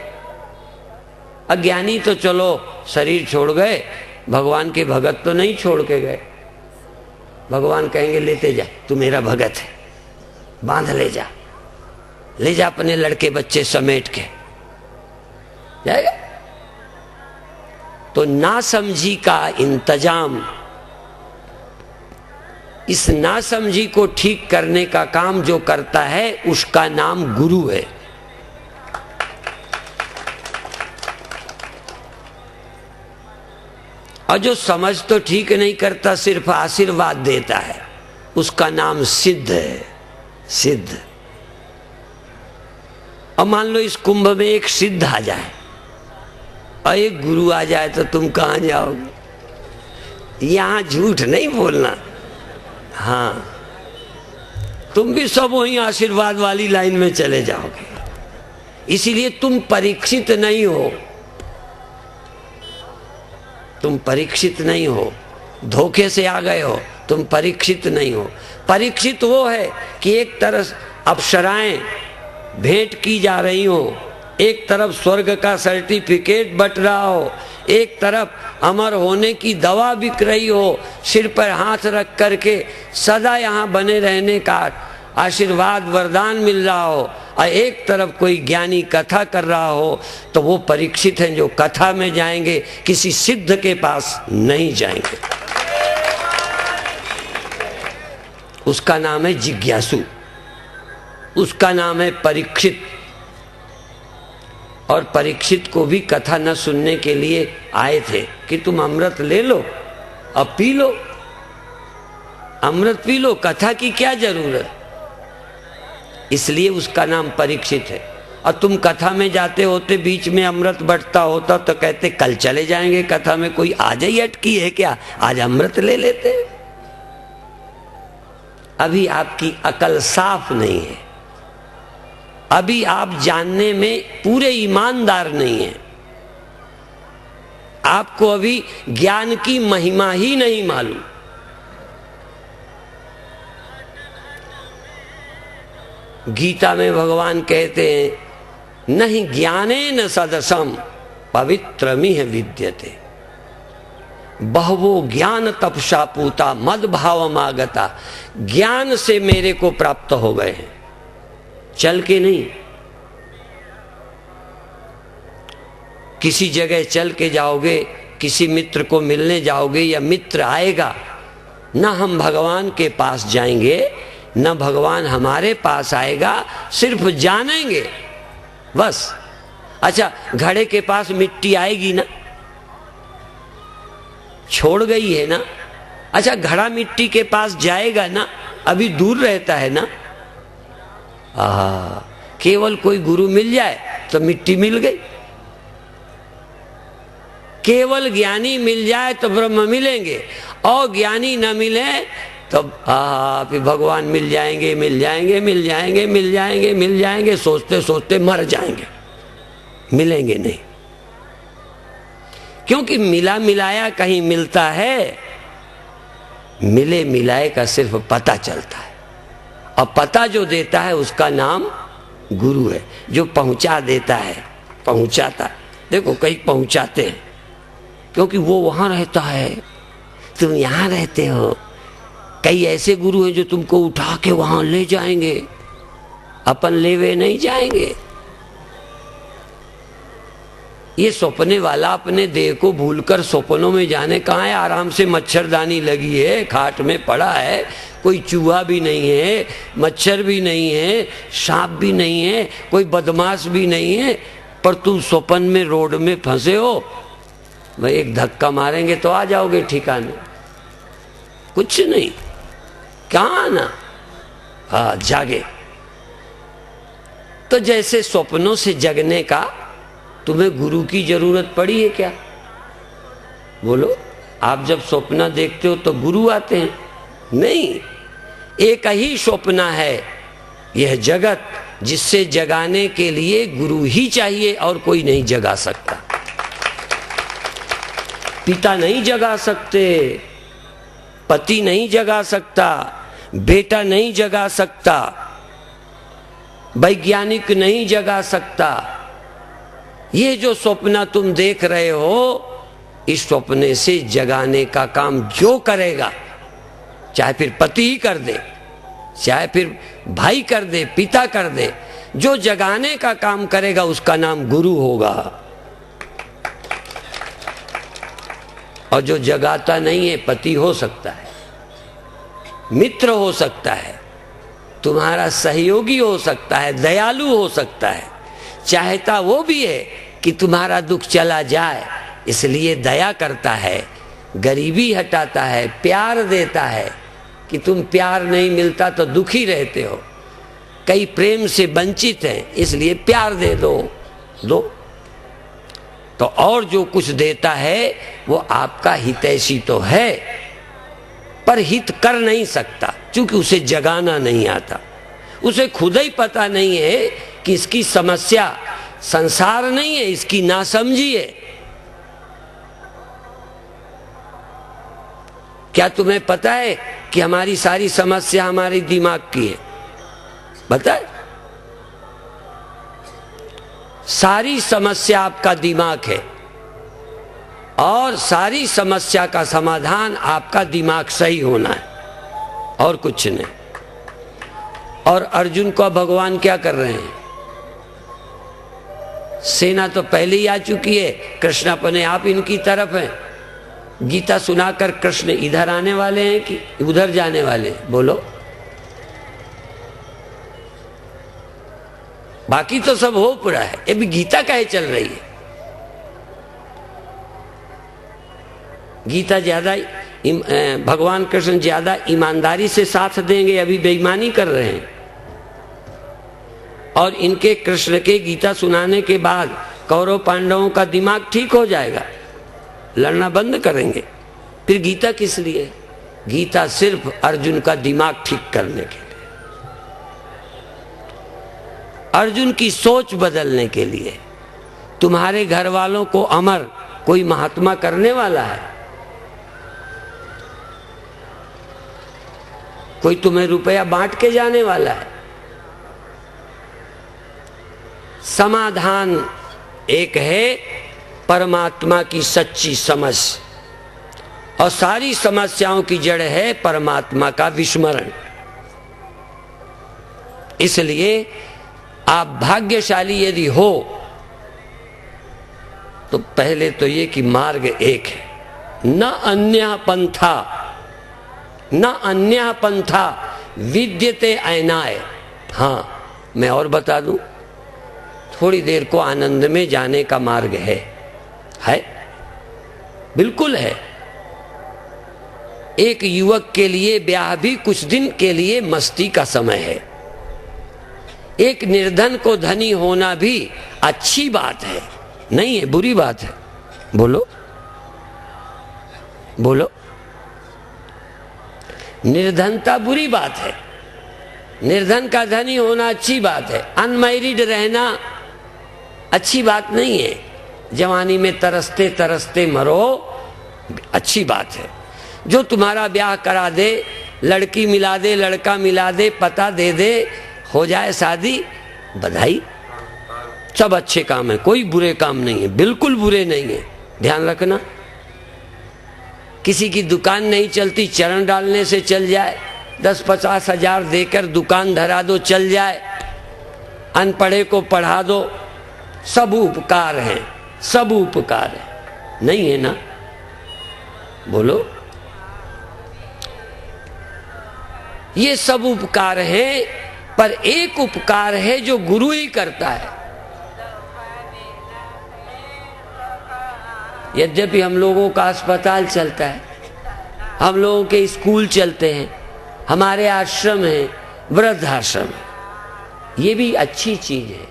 अज्ञानी तो चलो शरीर छोड़ गए, भगवान के भगत तो नहीं छोड़ के गए। भगवान कहेंगे लेते जा, तू मेरा भगत है, बांध ले जा, ले जा अपने लड़के बच्चे समेट के जाएगा। तो नासमझी का इंतजाम, इस नासमझी को ठीक करने का काम जो करता है उसका नाम गुरु है। और जो समझ तो ठीक नहीं करता, सिर्फ आशीर्वाद देता है, उसका नाम सिद्ध है, सिद्ध। और मान लो इस कुंभ में एक सिद्ध आ जाए और एक गुरु आ जाए, तो तुम कहां जाओगे? यहां झूठ नहीं बोलना। हाँ, तुम भी सब वही आशीर्वाद वाली लाइन में चले जाओगे। इसीलिए तुम परीक्षित नहीं हो, तुम परीक्षित नहीं हो, धोखे से आ गए हो, तुम परीक्षित नहीं हो। परीक्षित वो है कि एक तरफ अप्सराएं भेंट की जा रही हो, एक तरफ स्वर्ग का सर्टिफिकेट बट रहा हो, एक तरफ अमर होने की दवा बिक रही हो, सिर पर हाथ रख करके सदा यहाँ बने रहने का आशीर्वाद वरदान मिल रहा हो, और एक तरफ कोई ज्ञानी कथा कर रहा हो, तो वो परीक्षित हैं जो कथा में जाएंगे, किसी सिद्ध के पास नहीं जाएंगे। उसका नाम है जिज्ञासु, उसका नाम है परीक्षित। और परीक्षित को भी कथा न सुनने के लिए आए थे कि तुम अमृत ले लो, अब पी लो, अमृत पी लो, कथा की क्या जरूरत। इसलिए उसका नाम परीक्षित है। और तुम कथा में जाते होते, बीच में अमृत बंटता होता तो कहते कल चले जाएंगे कथा में, कोई आज ही अटकी है क्या, आज अमृत ले लेते। अभी आपकी अकल साफ नहीं है, अभी आप जानने में पूरे ईमानदार नहीं हैं, आपको अभी ज्ञान की महिमा ही नहीं मालूम। गीता में भगवान कहते हैं नहीं ज्ञानेन सदसम पवित्रमिह विद्यते, बहवो ज्ञान तपसा पूता मद भावमागता। ज्ञान से मेरे को प्राप्त हो गए हैं, चल के नहीं। किसी जगह चल के जाओगे, किसी मित्र को मिलने जाओगे या मित्र आएगा, ना हम भगवान के पास जाएंगे न भगवान हमारे पास आएगा, सिर्फ जानेंगे बस। अच्छा, घड़े के पास मिट्टी आएगी ना, छोड़ गई है ना। अच्छा, घड़ा मिट्टी के पास जाएगा ना, अभी दूर रहता है ना। केवल कोई गुरु मिल जाए तो मिट्टी मिल गई, केवल ज्ञानी मिल जाए तो ब्रह्म मिलेंगे, और ज्ञानी न मिले तो फिर भगवान मिल जाएंगे मिल जाएंगे मिल जाएंगे मिल जाएंगे मिल जाएंगे, सोचते सोचते मर जाएंगे, मिलेंगे नहीं। क्योंकि मिला मिलाया कहीं मिलता है, मिले मिलाए का सिर्फ पता चलता है, और पता जो देता है उसका नाम गुरु है। जो पहुंचा देता है, पहुंचाता है। देखो कहीं पहुंचाते हैं क्योंकि वो वहां रहता है, तुम यहां रहते हो। कई ऐसे गुरु हैं जो तुमको उठा के वहां ले जाएंगे, अपन लेवे नहीं जाएंगे। ये सपने वाला अपने देह को भूलकर सपनों में जाने कहाँ है। आराम से मच्छरदानी लगी है, खाट में पड़ा है, कोई चूहा भी नहीं है, मच्छर भी नहीं है, सांप भी नहीं है, कोई बदमाश भी नहीं है, पर तुम सपन में रोड में फंसे हो। भाई एक धक्का मारेंगे तो आ जाओगे ठिकाने, कुछ नहीं, कहाँ आना। जागे। तो जैसे स्वप्नों से जगने का तुम्हें गुरु की जरूरत पड़ी है क्या? बोलो। आप जब स्वप्न देखते हो तो गुरु आते हैं? नहीं, एक ही स्वप्न है यह जगत, जिससे जगाने के लिए गुरु ही चाहिए और कोई नहीं जगा सकता। पिता नहीं जगा सकते, पति नहीं जगा सकता, बेटा नहीं जगा सकता, वैज्ञानिक नहीं जगा सकता। ये जो स्वप्न तुम देख रहे हो, इस स्वप्ने से जगाने का काम जो करेगा, चाहे फिर पति ही कर दे, चाहे फिर भाई कर दे, पिता कर दे, जो जगाने का काम करेगा उसका नाम गुरु होगा। और जो जगाता नहीं है, पति हो सकता है, मित्र हो सकता है, तुम्हारा सहयोगी हो सकता है, दयालु हो सकता है, चाहता वो भी है कि तुम्हारा दुख चला जाए, इसलिए दया करता है, गरीबी हटाता है, प्यार देता है कि तुम प्यार नहीं मिलता तो दुखी रहते हो, कई प्रेम से वंचित हैं, इसलिए प्यार दे दो। तो और जो कुछ देता है वो आपका हितैषी तो है, पर हित कर नहीं सकता, क्योंकि उसे जगाना नहीं आता। उसे खुद ही पता नहीं है कि इसकी समस्या संसार नहीं है, इसकी नासमझी है। क्या तुम्हें पता है कि हमारी सारी समस्या हमारे दिमाग की है? पता है? सारी समस्या आपका दिमाग है और सारी समस्या का समाधान आपका दिमाग सही होना है और कुछ नहीं। और अर्जुन को भगवान क्या कर रहे हैं? सेना तो पहले ही आ चुकी है, कृष्ण अपने आप इनकी तरफ है। गीता सुनाकर कृष्ण इधर आने वाले हैं कि उधर जाने वाले हैं? बोलो। बाकी तो सब हो पड़ा है, ये भी गीता काहे चल रही है? गीता ज्यादा भगवान कृष्ण ज्यादा ईमानदारी से साथ देंगे, अभी बेईमानी कर रहे हैं। और इनके कृष्ण के गीता सुनाने के बाद कौरव पांडवों का दिमाग ठीक हो जाएगा, लड़ना बंद करेंगे। फिर गीता किस लिए? गीता सिर्फ अर्जुन का दिमाग ठीक करने के लिए, अर्जुन की सोच बदलने के लिए। तुम्हारे घर वालों को अमर कोई महात्मा करने वाला है? कोई तुम्हें रुपया बांट के जाने वाला है? समाधान एक है, परमात्मा की सच्ची समझ, और सारी समस्याओं की जड़ है परमात्मा का विस्मरण। इसलिए आप भाग्यशाली यदि हो तो पहले तो ये कि मार्ग एक है, न अन्य पंथा, न अन्य पंथा विद्यते ऐनाय। हाँ, मैं और बता दूं, थोड़ी देर को आनंद में जाने का मार्ग है बिल्कुल है। एक युवक के लिए ब्याह भी कुछ दिन के लिए मस्ती का समय है। एक निर्धन को धनी होना भी अच्छी बात है, नहीं है बुरी बात है। बोलो बोलो। निर्धनता बुरी बात है, निर्धन का धनी होना अच्छी बात है। अनमैरिड रहना अच्छी बात नहीं है। जवानी में तरसते तरसते मरो, अच्छी बात है। जो तुम्हारा ब्याह करा दे, लड़की मिला दे, लड़का मिला दे, पता दे दे, हो जाए शादी, बधाई, सब अच्छे काम है, कोई बुरे काम नहीं है, बिल्कुल बुरे नहीं है। ध्यान रखना, किसी की दुकान नहीं चलती, चरण डालने से चल जाए, 10-50 हजार देकर दुकान धरा दो, चल जाए। अनपढ़े को पढ़ा दो, सब उपकार है, सब उपकार है, नहीं है ना? बोलो। ये सब उपकार है, पर एक उपकार है जो गुरु ही करता है। यद्यपि हम लोगों का अस्पताल चलता है, हम लोगों के स्कूल चलते हैं, हमारे आश्रम है, वृद्धाश्रम है, ये भी अच्छी चीज है।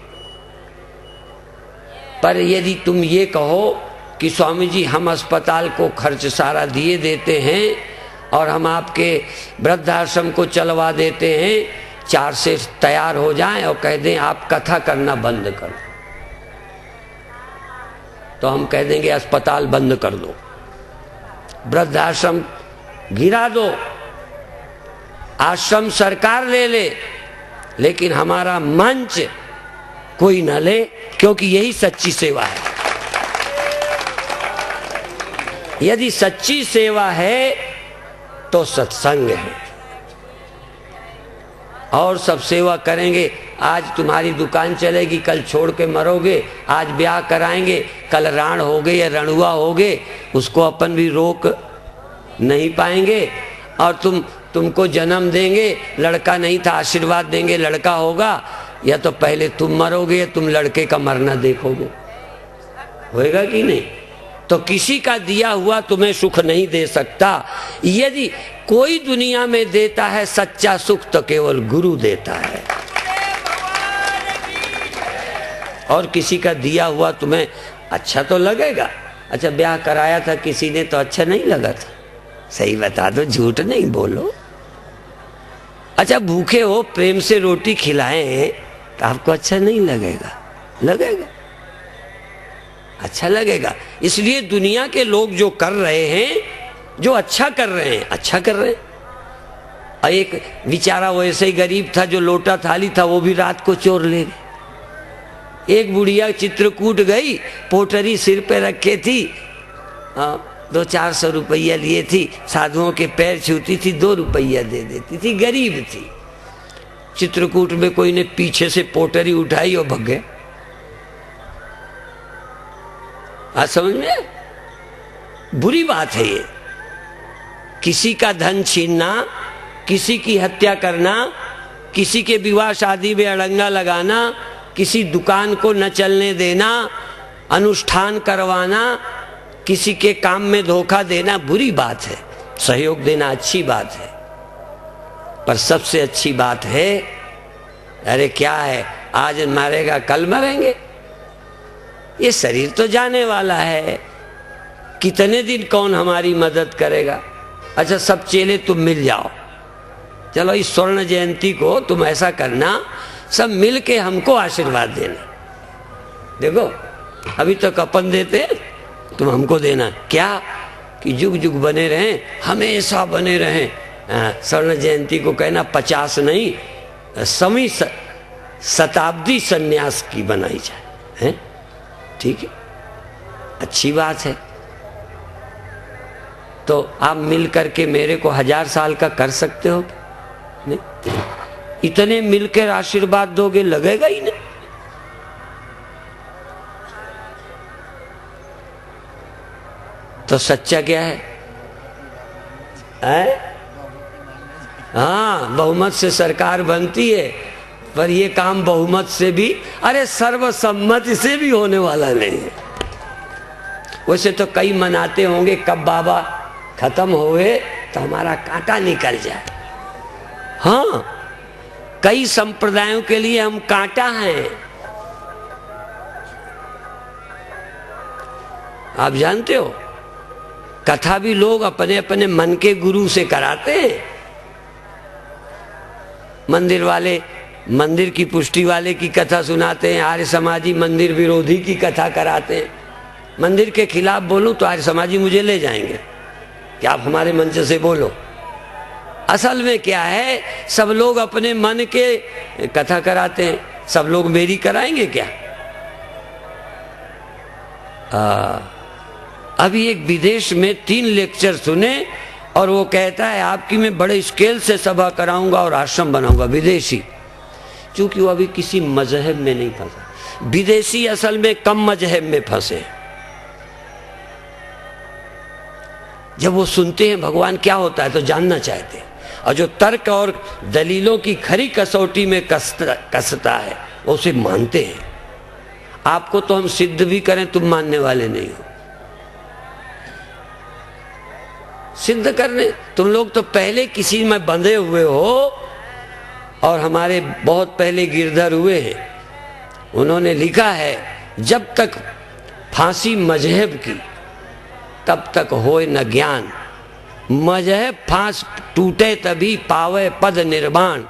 पर यदि तुम ये कहो कि स्वामी जी हम अस्पताल को खर्च सारा दिए देते हैं और हम आपके वृद्धाश्रम को चलवा देते हैं, 4 से तैयार हो जाएं और कह दें आप कथा करना बंद करो, तो हम कह देंगे अस्पताल बंद कर दो, वृद्धाश्रम गिरा दो, आश्रम सरकार ले ले, लेकिन हमारा मंच कोई न ले, क्योंकि यही सच्ची सेवा है। यदि सच्ची सेवा है तो सत्संग है, और सब सेवा करेंगे। आज तुम्हारी दुकान चलेगी, कल छोड़ के मरोगे, आज ब्याह कराएंगे, कल राण हो गए या रणुआ हो गए, उसको अपन भी रोक नहीं पाएंगे। और तुमको जन्म देंगे, लड़का नहीं था, आशीर्वाद देंगे लड़का होगा, या तो पहले तुम मरोगे या तुम लड़के का मरना देखोगे, होएगा कि नहीं? तो किसी का दिया हुआ तुम्हें सुख नहीं दे सकता। यदि कोई दुनिया में देता है सच्चा सुख तो केवल गुरु देता है, और किसी का दिया हुआ तुम्हें अच्छा तो लगेगा। अच्छा, ब्याह कराया था किसी ने तो अच्छा नहीं लगा था? सही बता दो, झूठ नहीं बोलो। अच्छा, भूखे हो, प्रेम से रोटी खिलाएं तो आपको अच्छा नहीं लगेगा? लगेगा, अच्छा लगेगा। इसलिए दुनिया के लोग जो कर रहे हैं जो अच्छा कर रहे हैं अच्छा कर रहे हैं। और एक बेचारा वैसे ही गरीब था, जो लोटा थाली था वो भी रात को चोर ले गए। एक बुढ़िया चित्रकूट गई, पोटरी सिर पे रखे थी, 200-400 रुपया लिए थी, साधुओं के पैर छूती थी, 2 रुपया दे देती थी, गरीब थी। चित्रकूट में कोई ने पीछे से पोटरी उठाई और भग गए। आज समझ में? बुरी बात है ये। किसी का धन छीनना, किसी की हत्या करना, किसी के विवाह शादी में अड़ंगा लगाना, किसी दुकान को न चलने देना, अनुष्ठान करवाना, किसी के काम में धोखा देना बुरी बात है। सहयोग देना अच्छी बात है। पर सबसे अच्छी बात है, अरे क्या है, आज मरेगा कल मरेंगे, ये शरीर तो जाने वाला है, कितने दिन कौन हमारी मदद करेगा। अच्छा सब चेले तुम मिल जाओ, चलो इस स्वर्ण जयंती को तुम ऐसा करना, सब मिल के हमको आशीर्वाद देना। देखो अभी तक अपन देते, तुम हमको देना। क्या कि जुग जुग बने रहें, हमेशा बने रहें। स्वर्ण जयंती को कहना 50 नहीं, समी शताब्दी सन्यास की बनाई जाए, हैं? ठीक है, अच्छी बात है। तो आप मिल करके मेरे को 1000 साल का कर सकते हो नहीं? इतने मिलकर आशीर्वाद दोगे, लगेगा ही नहीं। तो सच्चा क्या है? हाँ, बहुमत से सरकार बनती है, पर ये काम बहुमत से भी, अरे सर्वसम्मति से भी होने वाला नहीं है। वैसे तो कई मनाते होंगे कब बाबा खत्म होए तो हमारा कांटा निकल जाए। हाँ, कई संप्रदायों के लिए हम कांटा हैं। आप जानते हो, कथा भी लोग अपने अपने मन के गुरु से कराते हैं। मंदिर वाले मंदिर की पुष्टि वाले की कथा सुनाते हैं, आर्य समाजी मंदिर विरोधी की कथा कराते हैं। मंदिर के खिलाफ बोलूं तो आर्य समाजी मुझे ले जाएंगे कि आप हमारे मंच से बोलो। असल में क्या है, सब लोग अपने मन के कथा कराते हैं, सब लोग मेरी कराएंगे क्या? अभी एक विदेश में 3 लेक्चर सुने और वो कहता है आपकी मैं बड़े स्केल से सभा कराऊंगा और आश्रम बनाऊंगा। विदेशी, क्योंकि वो अभी किसी मजहब में नहीं फंसा। विदेशी असल में कम मजहब में फंसे। जब वो सुनते हैं भगवान क्या होता है तो जानना चाहते हैं, और जो तर्क और दलीलों की खरी कसौटी में कसता है वो उसे मानते हैं। आपको तो हम सिद्ध भी करें तुम मानने वाले नहीं हो। सिद्ध करने तुम लोग तो पहले किसी में बंधे हुए हो, और हमारे बहुत पहले गिरधर हुए हैं, उन्होंने लिखा है जब तक फांसी मजहब की तब तक होए न ज्ञान, मजहब फांस टूटे तभी पावे पद निर्माण,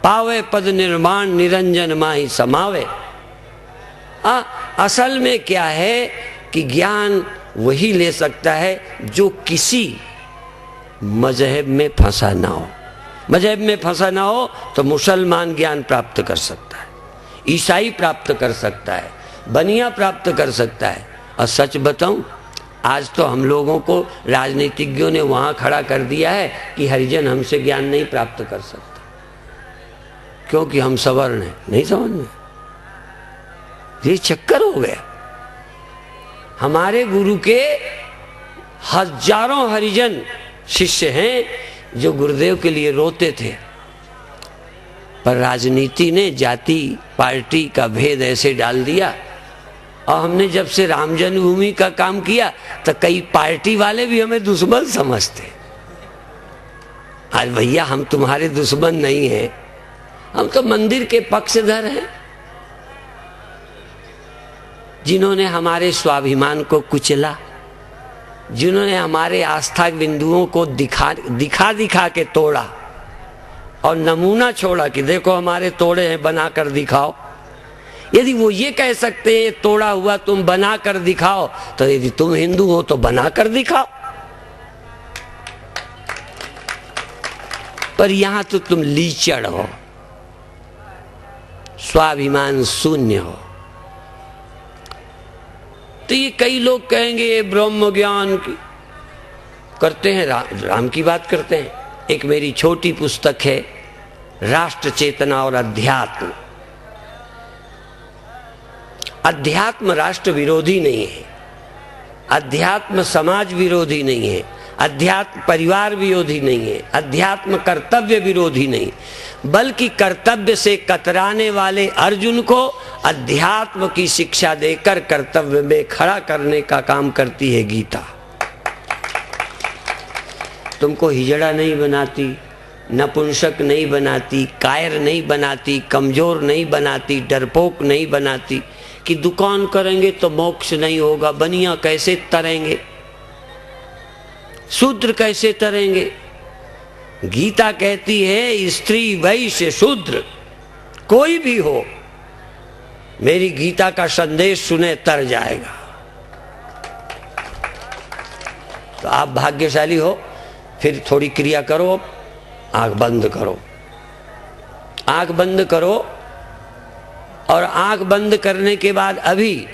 पावे पद निर्माण निरंजन माही समावे। असल में क्या है कि ज्ञान वही ले सकता है जो किसी मजहब में फंसा ना हो। मजहब में फंसा ना हो तो मुसलमान ज्ञान प्राप्त कर सकता है, ईसाई प्राप्त कर सकता है, बनिया प्राप्त कर सकता है। और सच बताऊं, आज तो हम लोगों को राजनीतिज्ञों ने वहां खड़ा कर दिया है कि हरिजन हमसे ज्ञान नहीं प्राप्त कर सकता, क्योंकि हम सवर्ण हैं। नहीं समझ में? ये चक्कर हो गया। हमारे गुरु के हजारों हरिजन शिष्य हैं जो गुरुदेव के लिए रोते थे, पर राजनीति ने जाति पार्टी का भेद ऐसे डाल दिया। और हमने जब से राम जन्मभूमि का काम किया तो कई पार्टी वाले भी हमें दुश्मन समझते। आज भैया हम तुम्हारे दुश्मन नहीं हैं, हम तो मंदिर के पक्षधर हैं। जिन्होंने हमारे स्वाभिमान को कुचला, जिन्होंने हमारे आस्था बिंदुओं को दिखा के तोड़ा और नमूना छोड़ा कि देखो हमारे तोड़े हैं, बना कर दिखाओ। यदि वो ये कह सकते हैं तोड़ा हुआ तुम बना कर दिखाओ, तो यदि तुम हिंदू हो तो बना कर दिखाओ। पर यहां तो तुम लीचड़ हो, स्वाभिमान शून्य हो। तो ये कई लोग कहेंगे ये ब्रह्म ज्ञान की करते हैं, राम की बात करते हैं। एक मेरी छोटी पुस्तक है, राष्ट्र चेतना और अध्यात्म। अध्यात्म राष्ट्र विरोधी नहीं है, अध्यात्म समाज विरोधी नहीं है, अध्यात्म परिवार विरोधी नहीं है, अध्यात्म कर्तव्य विरोधी नहीं, बल्कि कर्तव्य से कतराने वाले अर्जुन को अध्यात्म की शिक्षा देकर कर्तव्य में खड़ा करने का काम करती है गीता। तुमको हिजड़ा नहीं बनाती, नपुंसक नहीं बनाती, कायर नहीं बनाती, कमजोर नहीं बनाती, डरपोक नहीं बनाती कि दुकान करेंगे तो मोक्ष नहीं होगा, बनिया कैसे तरेंगे, शूद्र कैसे तरेंगे। गीता कहती है स्त्री वैश्य शूद्र कोई भी हो, मेरी गीता का संदेश सुने तर जाएगा। तो आप भाग्यशाली हो। फिर थोड़ी क्रिया करो, आंख बंद करो, आंख बंद करो, और आंख बंद करने के बाद अभी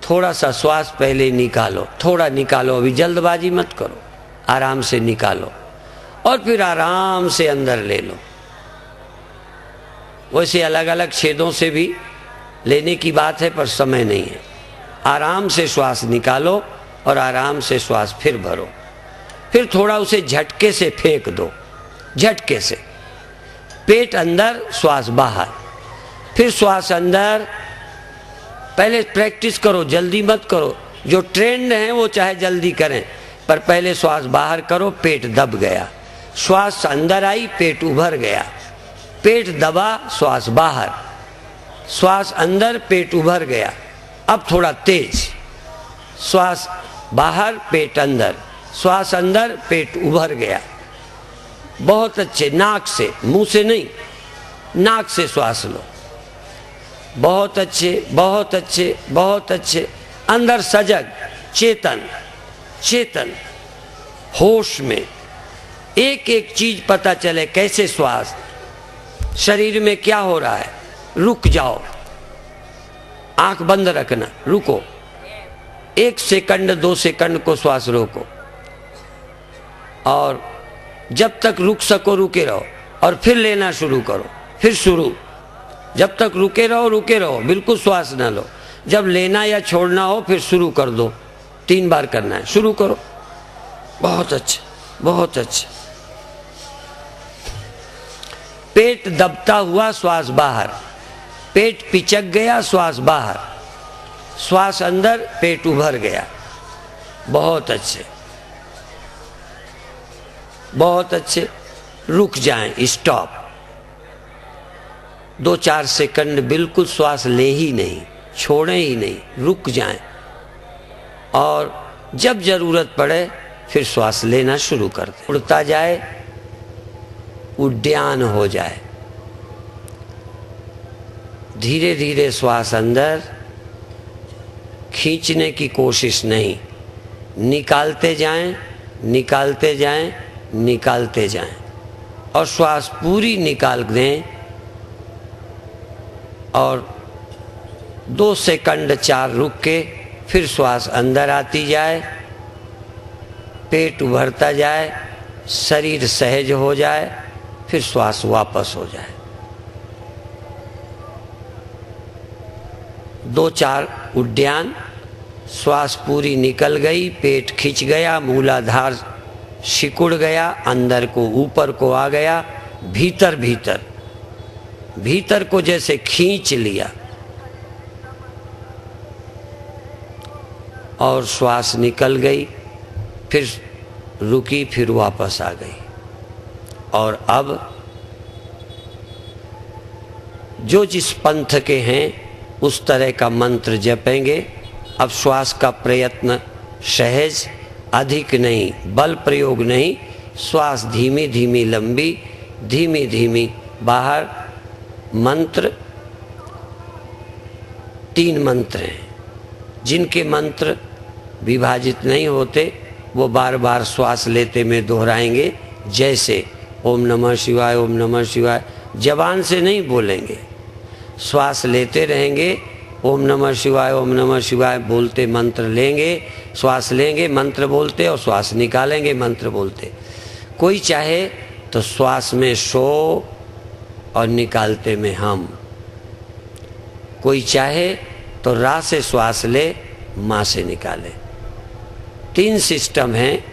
थोड़ा सा श्वास पहले निकालो, थोड़ा निकालो, अभी जल्दबाजी मत करो, आराम से निकालो और फिर आराम से अंदर ले लो। वैसे अलग अलग छेदों से भी लेने की बात है, पर समय नहीं है। आराम से श्वास निकालो और आराम से श्वास फिर भरो, फिर थोड़ा उसे झटके से फेंक दो, झटके से, पेट अंदर श्वास बाहर, फिर श्वास अंदर। पहले प्रैक्टिस करो, जल्दी मत करो। जो ट्रेंड है वो चाहे जल्दी करें, पर पहले श्वास बाहर करो, पेट दब गया, श्वास अंदर आई, पेट उभर गया, पेट दबा, श्वास बाहर, श्वास अंदर, पेट उभर गया। अब थोड़ा तेज, श्वास बाहर, पेट अंदर, श्वास अंदर, पेट उभर गया। बहुत अच्छे, नाक से, मुंह से नहीं, नाक से श्वास लो। बहुत अच्छे, बहुत अच्छे, बहुत अच्छे। अंदर सजग, चेतन, चेतन, होश में, एक एक चीज पता चले, कैसे श्वास, शरीर में क्या हो रहा है। रुक जाओ, आंख बंद रखना, रुको, 1 सेकंड 2 सेकंड को श्वास रोको, और जब तक रुक सको रुके रहो, और फिर लेना शुरू करो, फिर शुरू। जब तक रुके रहो, बिल्कुल श्वास ना लो। जब लेना या छोड़ना हो फिर शुरू कर दो। 3 बार करना है, शुरू करो। बहुत अच्छे, बहुत अच्छे। पेट दबता हुआ, श्वास बाहर, पेट पिचक गया, श्वास बाहर, श्वास अंदर, पेट उभर गया। बहुत अच्छे, बहुत अच्छे। रुक जाएं, स्टॉप। 2-4 सेकंड बिल्कुल श्वास ले ही नहीं, छोड़ें ही नहीं, रुक जाएं, और जब जरूरत पड़े फिर श्वास लेना शुरू कर दें। उड़ता जाए, उड्डयन हो जाए। धीरे धीरे श्वास अंदर, खींचने की कोशिश नहीं, निकालते जाएं, निकालते जाएं, निकालते जाएं, और श्वास पूरी निकाल दें। और 2 सेकंड 4 रुक के फिर श्वास अंदर आती जाए, पेट उभरता जाए, शरीर सहज हो जाए, फिर श्वास वापस हो जाए। 2-4 उड्डयन, श्वास पूरी निकल गई, पेट खिंच गया, मूलाधार सिकुड़ गया, अंदर को ऊपर को आ गया, भीतर भीतर भीतर को जैसे खींच लिया, और श्वास निकल गई, फिर रुकी, फिर वापस आ गई। और अब जो जिस पंथ के हैं उस तरह का मंत्र जपेंगे। अब श्वास का प्रयत्न सहज, अधिक नहीं, बल प्रयोग नहीं, श्वास धीमी धीमी लंबी, धीमी धीमी बाहर। मंत्र 3 मंत्र हैं, जिनके मंत्र विभाजित नहीं होते वो बार बार श्वास लेते में दोहराएंगे, जैसे ओम नमः शिवाय, ओम नमः शिवाय। जबान से नहीं बोलेंगे, श्वास लेते रहेंगे, ओम नमः शिवाय, ओम नमः शिवाय बोलते मंत्र लेंगे, श्वास लेंगे मंत्र बोलते, और श्वास निकालेंगे मंत्र बोलते। कोई चाहे तो श्वास में सो और निकालते में हम, कोई चाहे तो रा से श्वास ले, माँ से निकाले। 3 सिस्टम हैं,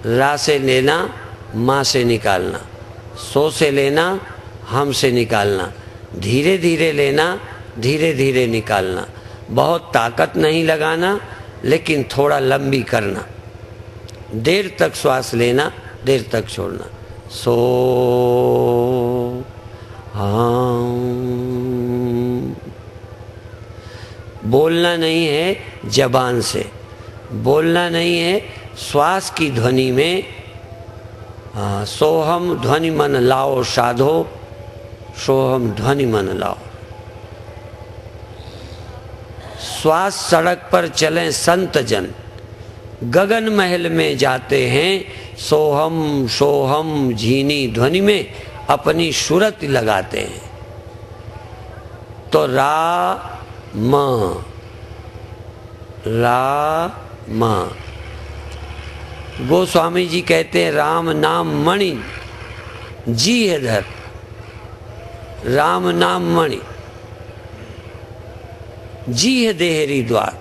रा से लेना, माँ से निकालना, सो से लेना, हम से निकालना, धीरे धीरे लेना, धीरे धीरे निकालना। बहुत ताकत नहीं लगाना, लेकिन थोड़ा लंबी करना। देर तक श्वास लेना, देर तक छोड़ना। सो हम, बोलना नहीं है जबान से, बोलना नहीं है श्वास की ध्वनि में। सोहम ध्वनि मन लाओ साधो, सोहम ध्वनि मन लाओ। श्वास सड़क पर चलें संत जन, गगन महल में जाते हैं, सोहम सोहम झीनी ध्वनि में अपनी सूरत लगाते हैं। तो रा म गोस्वामी जी कहते हैं राम नाम मणि जी है धर, राम नाम मणि जी है देहरी द्वार।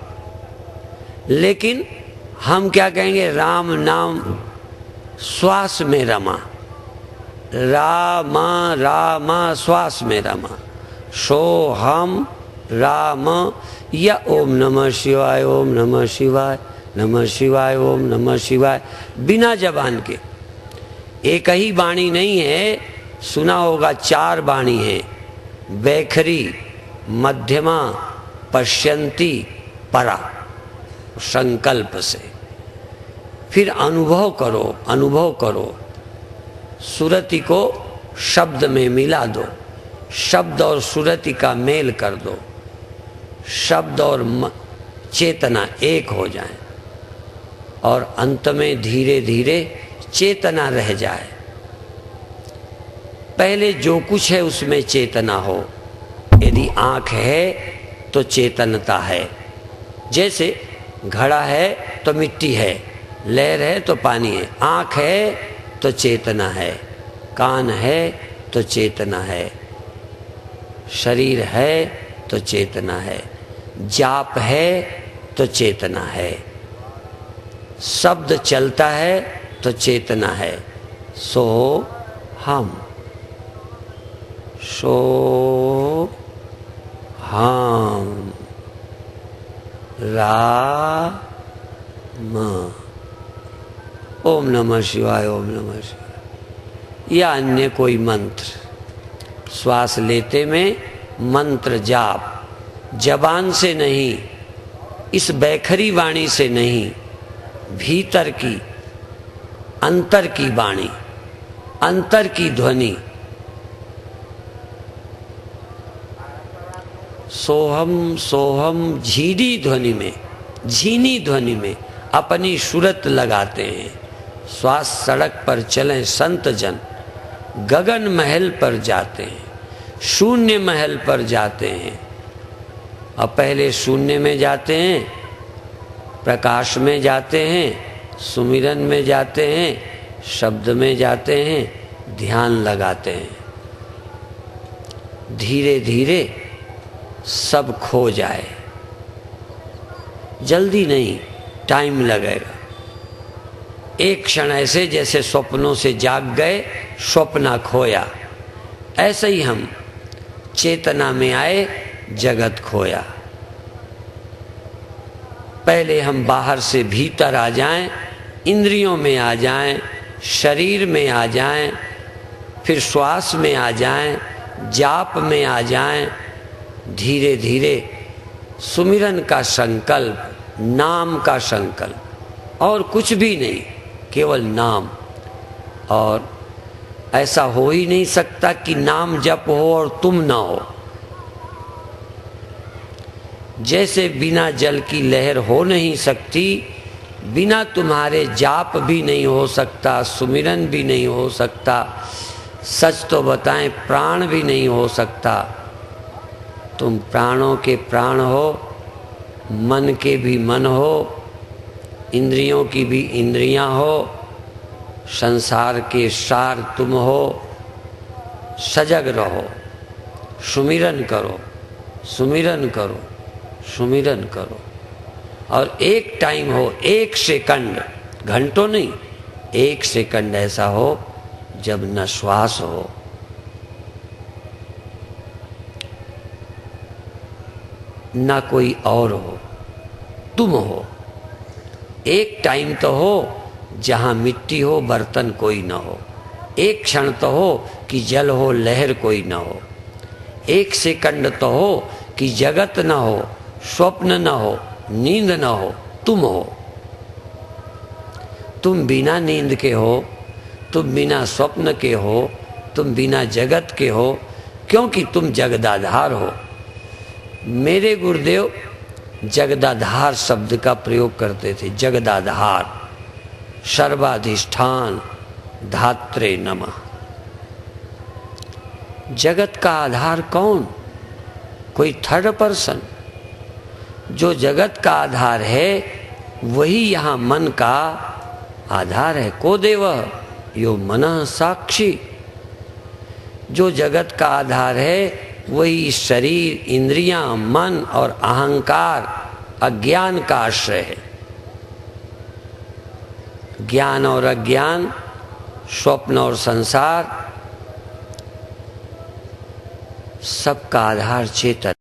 लेकिन हम क्या कहेंगे, राम नाम श्वास में रमा, राम श्वास में रमा। सो हम राम, या ओम नमः शिवाय, ओम नमः शिवाय, नमः शिवाय, ओम नमः शिवाय, बिना जबान के। एक ही वाणी नहीं है, सुना होगा 4 वाणी है, वैखरी, मध्यमा, पश्यंती, परा। संकल्प से फिर अनुभव करो, अनुभव करो। सुरति को शब्द में मिला दो, शब्द और सुरति का मेल कर दो, शब्द और चेतना एक हो जाए, और अंत में धीरे धीरे चेतना रह जाए। पहले जो कुछ है उसमें चेतना हो। यदि आँख है तो चेतनता है। जैसे घड़ा है तो मिट्टी है, लहर है तो पानी है, आँख है तो चेतना है, कान है तो चेतना है, शरीर है तो चेतना है, जाप है तो चेतना है, शब्द चलता है तो चेतना है। सो हम, सो हम, राम। ओम नमः शिवाय, ओम नमः शिवाय, या अन्य कोई मंत्र। श्वास लेते में मंत्र जाप, जबान से नहीं, इस बैखरी वाणी से नहीं, भीतर की, अंतर की वाणी, अंतर की ध्वनि। सोहम सोहम झीनी ध्वनि में, झीनी ध्वनि में अपनी सूरत लगाते हैं। श्वास सड़क पर चलें संत जन, गगन महल पर जाते हैं, शून्य महल पर जाते हैं। अब पहले शून्य में जाते हैं, प्रकाश में जाते हैं, सुमिरन में जाते हैं, शब्द में जाते हैं, ध्यान लगाते हैं। धीरे धीरे सब खो जाए, जल्दी नहीं, टाइम लगेगा। एक क्षण ऐसे जैसे स्वप्नों से जाग गए, स्वप्न खोया, ऐसे ही हम चेतना में आए, जगत खोया। पहले हम बाहर से भीतर आ जाएं, इंद्रियों में आ जाएं, शरीर में आ जाएं, फिर श्वास में आ जाएं, जाप में आ जाएं। धीरे धीरे सुमिरन का संकल्प, नाम का संकल्प, और कुछ भी नहीं, केवल नाम। और ऐसा हो ही नहीं सकता कि नाम जप हो और तुम ना हो। जैसे बिना जल की लहर हो नहीं सकती, बिना तुम्हारे जाप भी नहीं हो सकता, सुमिरन भी नहीं हो सकता, सच तो बताएं प्राण भी नहीं हो सकता। तुम प्राणों के प्राण हो, मन के भी मन हो, इंद्रियों की भी इंद्रियां हो, संसार के सार तुम हो। सजग रहो, सुमिरन करो, सुमिरन करो, सुमिरन करो। और एक टाइम हो, 1 सेकंड, घंटों नहीं, 1 सेकंड ऐसा हो जब न श्वास हो, ना कोई और हो, तुम हो। एक टाइम तो हो जहां मिट्टी हो, बर्तन कोई ना हो। एक क्षण तो हो कि जल हो, लहर कोई ना हो। 1 सेकंड तो हो कि जगत ना हो, स्वप्न ना हो, नींद ना हो, तुम हो। तुम बिना नींद के हो, तुम बिना स्वप्न के हो, तुम बिना जगत के हो, क्योंकि तुम जगदाधार हो। मेरे गुरुदेव जगदाधार शब्द का प्रयोग करते थे। जगदाधार, सर्वाधिष्ठान, धात्रे नमः। जगत का आधार कौन? कोई थर्ड पर्सन? जो जगत का आधार है वही यहाँ मन का आधार है। को देव यो मनः साक्षी। जो जगत का आधार है वही शरीर, इंद्रियां, मन और अहंकार, अज्ञान का आश्रय है। ज्ञान और अज्ञान, स्वप्न और संसार, सबका आधार चेतन।